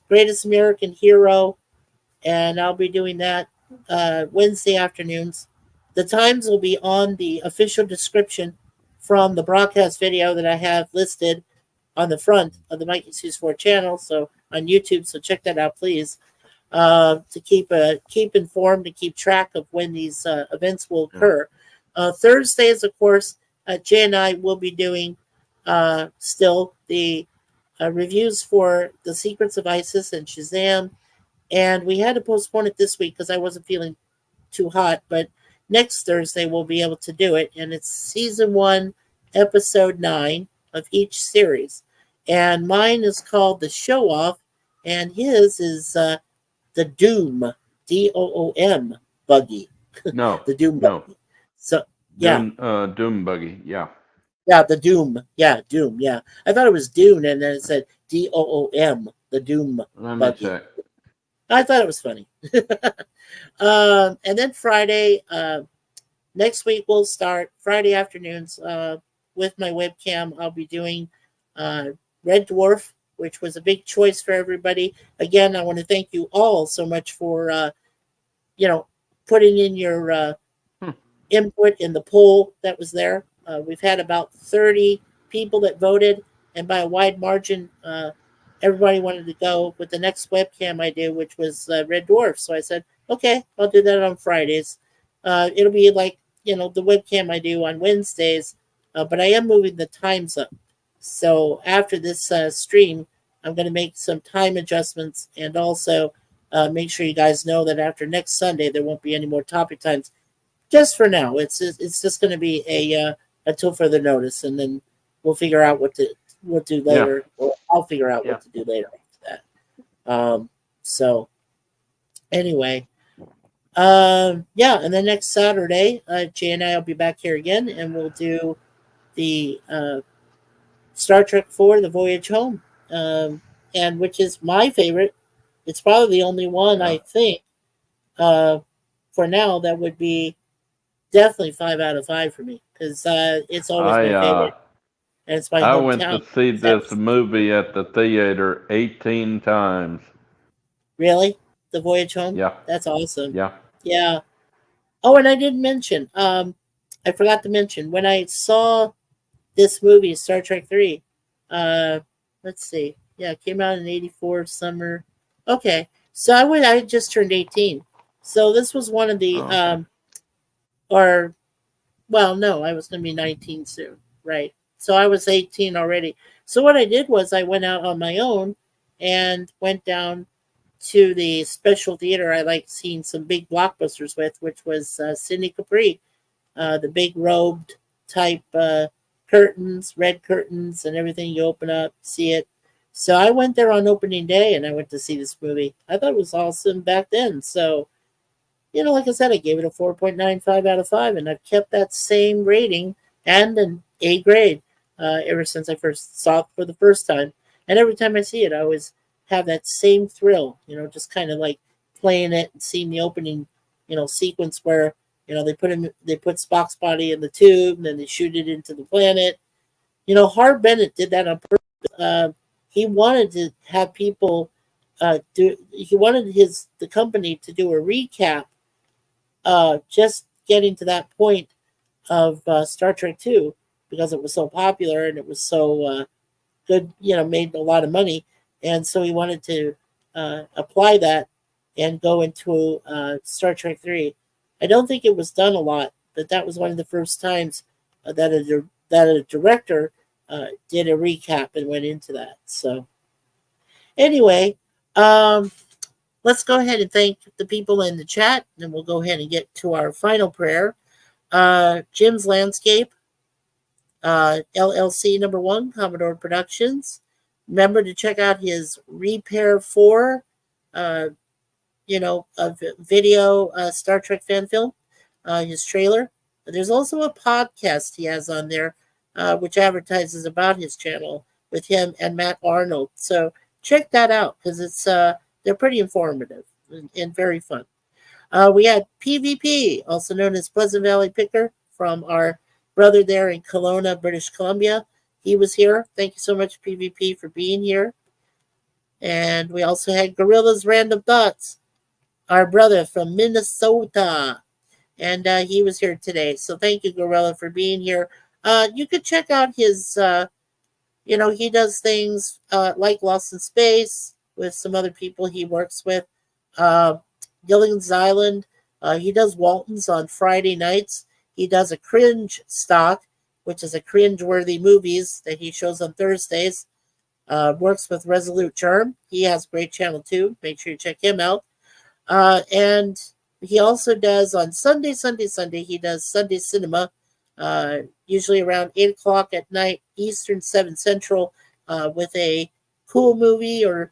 Greatest American Hero, and I'll be doing that Wednesday afternoons. The times will be on the official description from the broadcast video that I have listed on the front of the Mikey Sue's 4 channel, so on YouTube. So check that out, please, to keep informed and keep track of when these events will occur. Thursdays, of course, Jay and I will be doing still the reviews for The Secrets of Isis and Shazam, and we had to postpone it this week because I wasn't feeling too hot, but next Thursday we'll be able to do it, and it's season 1, episode 9 of each series. And mine is called The Show Off, and his is the Doom, Doom buggy, No, the Doom no. buggy. So yeah, Doom buggy. Yeah. yeah, the Doom, yeah, Doom, yeah. I thought it was Dune, and then it said Doom, the Doom Let me buggy. check. I thought it was funny. And then Friday, next week we'll start Friday afternoons with my webcam. I'll be doing uh, Red Dwarf, which was a big choice for everybody. Again, I want to thank you all so much for you know putting in your Hmm. input in the poll that was there. We've had about 30 people that voted, and by a wide margin, everybody wanted to go with the next webcam I do, which was Red Dwarf. So I said, okay, I'll do that on Fridays. It'll be like, the webcam I do on Wednesdays, but I am moving the times up. So after this stream, I'm going to make some time adjustments and also make sure you guys know that after next Sunday, there won't be any more topic times just for now. It's just going to be a until further notice, and then we'll figure out what to do Yeah. later, or I'll figure out Yeah. what to do later after that. So anyway, yeah, and then next Saturday, Jay and I will be back here again, and we'll do the Star Trek IV: The Voyage Home, and which is my favorite. It's probably the only one Yeah. I think uh, for now that would be definitely 5 out of 5 for me because it's always I my favorite, and it's my I went hometown. to see this movie at the theater 18 times. Really, the Voyage Home. Yeah. That's awesome. Yeah. Yeah. Oh, and I didn't mention. I forgot to mention when I saw this movie, Star Trek Three. Uh, let's see. Yeah, it came out in '84 summer. Okay, so I just turned 18, so this was one of the Oh, okay. or well, no, I was going to be 19 soon, right? So I was 18 already. So what I did was I went out on my own and went down to the special theater I like seeing some big blockbusters with, which was Sidney Capri, the big robed type curtains, red curtains, and everything. You open up, see it. So I went there on opening day and I went to see this movie. I thought it was awesome back then. So like I said, I gave it a 4.95 out of 5, and I've kept that same rating and an A grade ever since I first saw it for the first time. And every time I see it, I always have that same thrill, just kind of like playing it and seeing the opening, sequence where they put Spock's body in the tube, and then they shoot it into the planet. Harv Bennett did that on purpose. He wanted to have people do. He wanted the company to do a recap just getting to that point of Star Trek Two because it was so popular and it was so good, made a lot of money, and so he wanted to apply that and go into Star Trek Three. I don't think it was done a lot, but that was one of the first times that a director did a recap and went into that. So anyway, um, let's go ahead and thank the people in the chat, and we'll go ahead and get to our final prayer. Jim's Landscape, LLC #1, Commodore Productions. Remember to check out his Repair 4, uh, a video Star Trek fan film, his trailer. There's also a podcast he has on there, which advertises about his channel with him and Matt Arnold. So check that out because they're pretty informative and very fun. We had PvP, also known as Pleasant Valley Picker, from our brother there in Kelowna, British Columbia. He was here. Thank you so much, PvP, for being here. And we also had Gorilla's Random Thoughts, our brother from Minnesota. And he was here today. So thank you, Gorilla, for being here. You could check out his, he does things like Lost in Space with some other people he works with. Uh, Gilligan's Island. He does Walton's on Friday nights. He does a cringe stock, which is a cringe-worthy movies that he shows on Thursdays. Works with Resolute Charm. He has a great channel too. Make sure you check him out. And he also does on Sunday, he does Sunday Cinema, usually around 8 o'clock at night, Eastern, 7 Central, with a cool movie or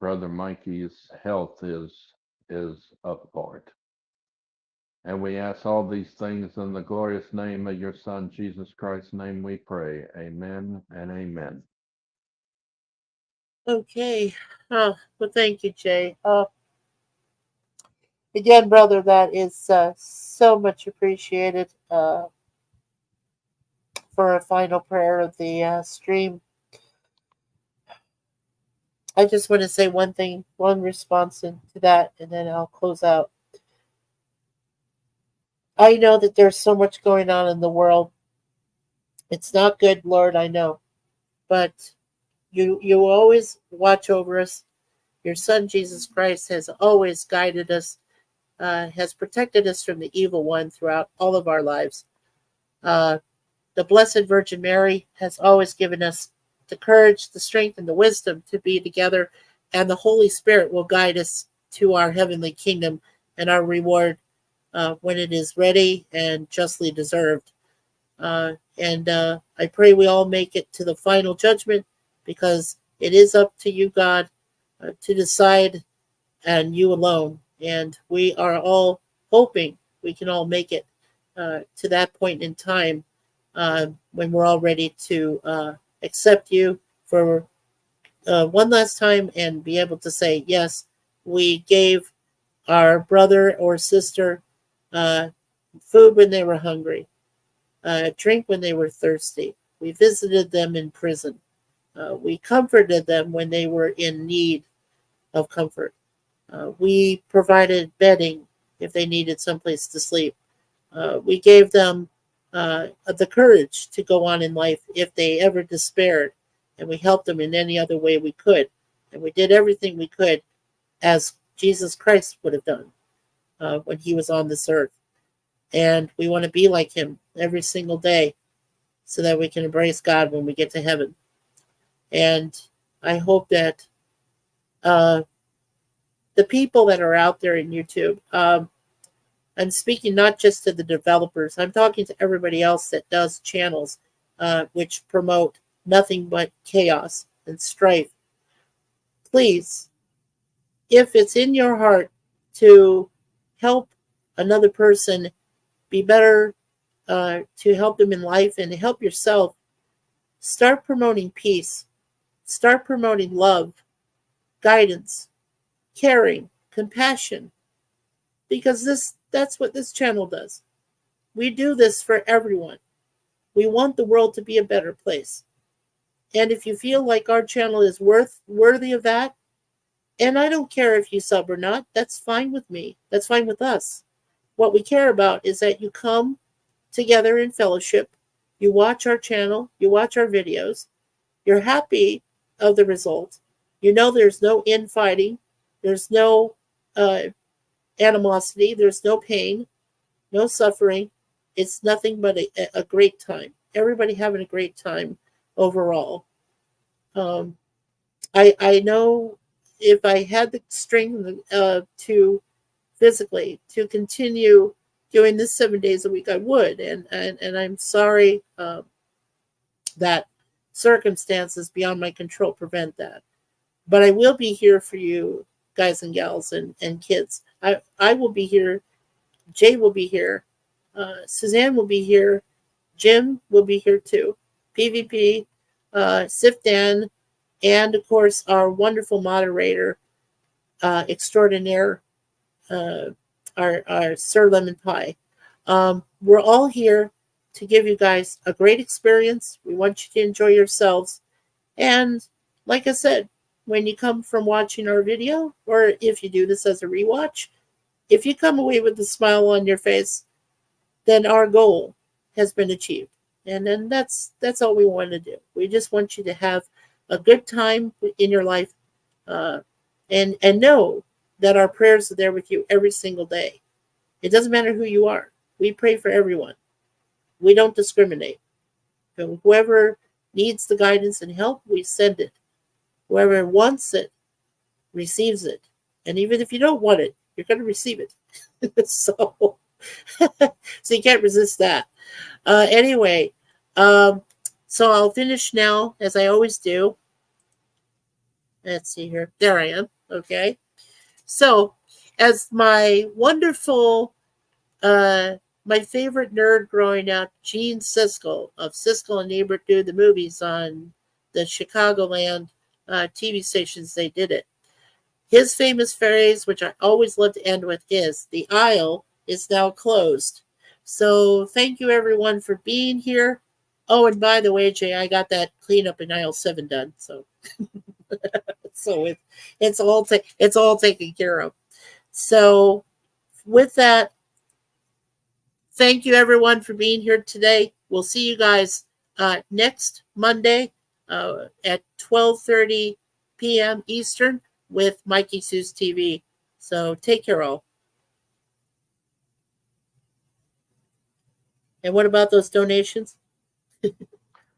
Brother Mikey's health is up, Lord. And we ask all these things in the glorious name of your Son, Jesus Christ's name we pray. Amen and amen. Okay. Well, thank you, Jay. Again, brother, that is so much appreciated for a final prayer of the stream. I just want to say one thing, one response to that, and then I'll close out. I know that there's so much going on in the world. It's not good, Lord, I know. But you always watch over us. Your Son, Jesus Christ, has always guided us, has protected us from the evil one throughout all of our lives. The Blessed Virgin Mary has always given us the courage, the strength, and the wisdom to be together, and the Holy Spirit will guide us to our heavenly kingdom and our reward when it is ready and justly deserved. And I pray we all make it to the final judgment, because it is up to you, God, to decide, and you alone. And we are all hoping we can all make it to that point in time when we're all ready to accept you for one last time and be able to say, yes, we gave our brother or sister uh, food when they were hungry, drink when they were thirsty. We visited them in prison. We comforted them when they were in need of comfort. We provided bedding if they needed someplace to sleep. We gave them the courage to go on in life if they ever despaired, and we helped them in any other way we could. And we did everything we could as Jesus Christ would have done when he was on this earth. And we want to be like him every single day so that we can embrace God when we get to heaven. And I hope that the people that are out there in YouTube, I'm speaking not just to the developers, I'm talking to everybody else that does channels which promote nothing but chaos and strife. Please, if it's in your heart to help another person be better, to help them in life and to help yourself, start promoting peace, start promoting love, guidance, caring, compassion, because that's what this channel does. We do this for everyone. We want the world to be a better place. And if you feel like our channel is worthy of that, and I don't care if you sub or not, that's fine with me. That's fine with us. What we care about is that you come together in fellowship, you watch our channel, you watch our videos, you're happy of the result. You know there's no infighting, there's no animosity, there's no pain, no suffering. It's nothing but a great time. Everybody having a great time overall. I know if I had the strength to physically to continue doing this 7 days a week, I would. And I'm sorry that circumstances beyond my control prevent that. But I will be here for you, guys and gals and kids. I will be here. Jay will be here. Suzanne will be here. Jim will be here too. PvP, Sif Dan, and of course our wonderful moderator extraordinaire, our Sir Lemon Pie. We're all here to give you guys a great experience. We want you to enjoy yourselves. And like I said, when you come from watching our video, or if you do this as a rewatch, if you come away with a smile on your face, then our goal has been achieved. And then that's all we want to do. We just want you to have a good time in your life, and know that our prayers are there with you every single day. It doesn't matter who you are. We pray for everyone. We don't discriminate. So whoever needs the guidance and help, we send it. Whoever wants it receives it. And even if you don't want it, you're going to receive it. so you can't resist that. Anyway, so I'll finish now, as I always do. Let's see here. There I am. Okay. So, as my wonderful, my favorite nerd growing up, Gene Siskel of Siskel and Ebert do the movies on the Chicagoland TV stations, they did it. His famous phrase, which I always love to end with, is the aisle is now closed. So, thank you everyone for being here. Oh, and by the way, Jay, I got that cleanup in aisle 7 done. So, it's all taken care of. So, with that, thank you everyone for being here today. We'll see you guys next Monday at 12:30 p.m. Eastern with Mikey Sue's TV. So take care, all. And what about those donations?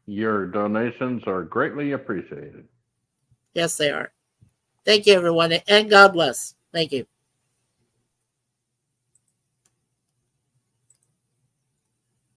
Your donations are greatly appreciated. Yes, they are. Thank you, everyone, and God bless. Thank you.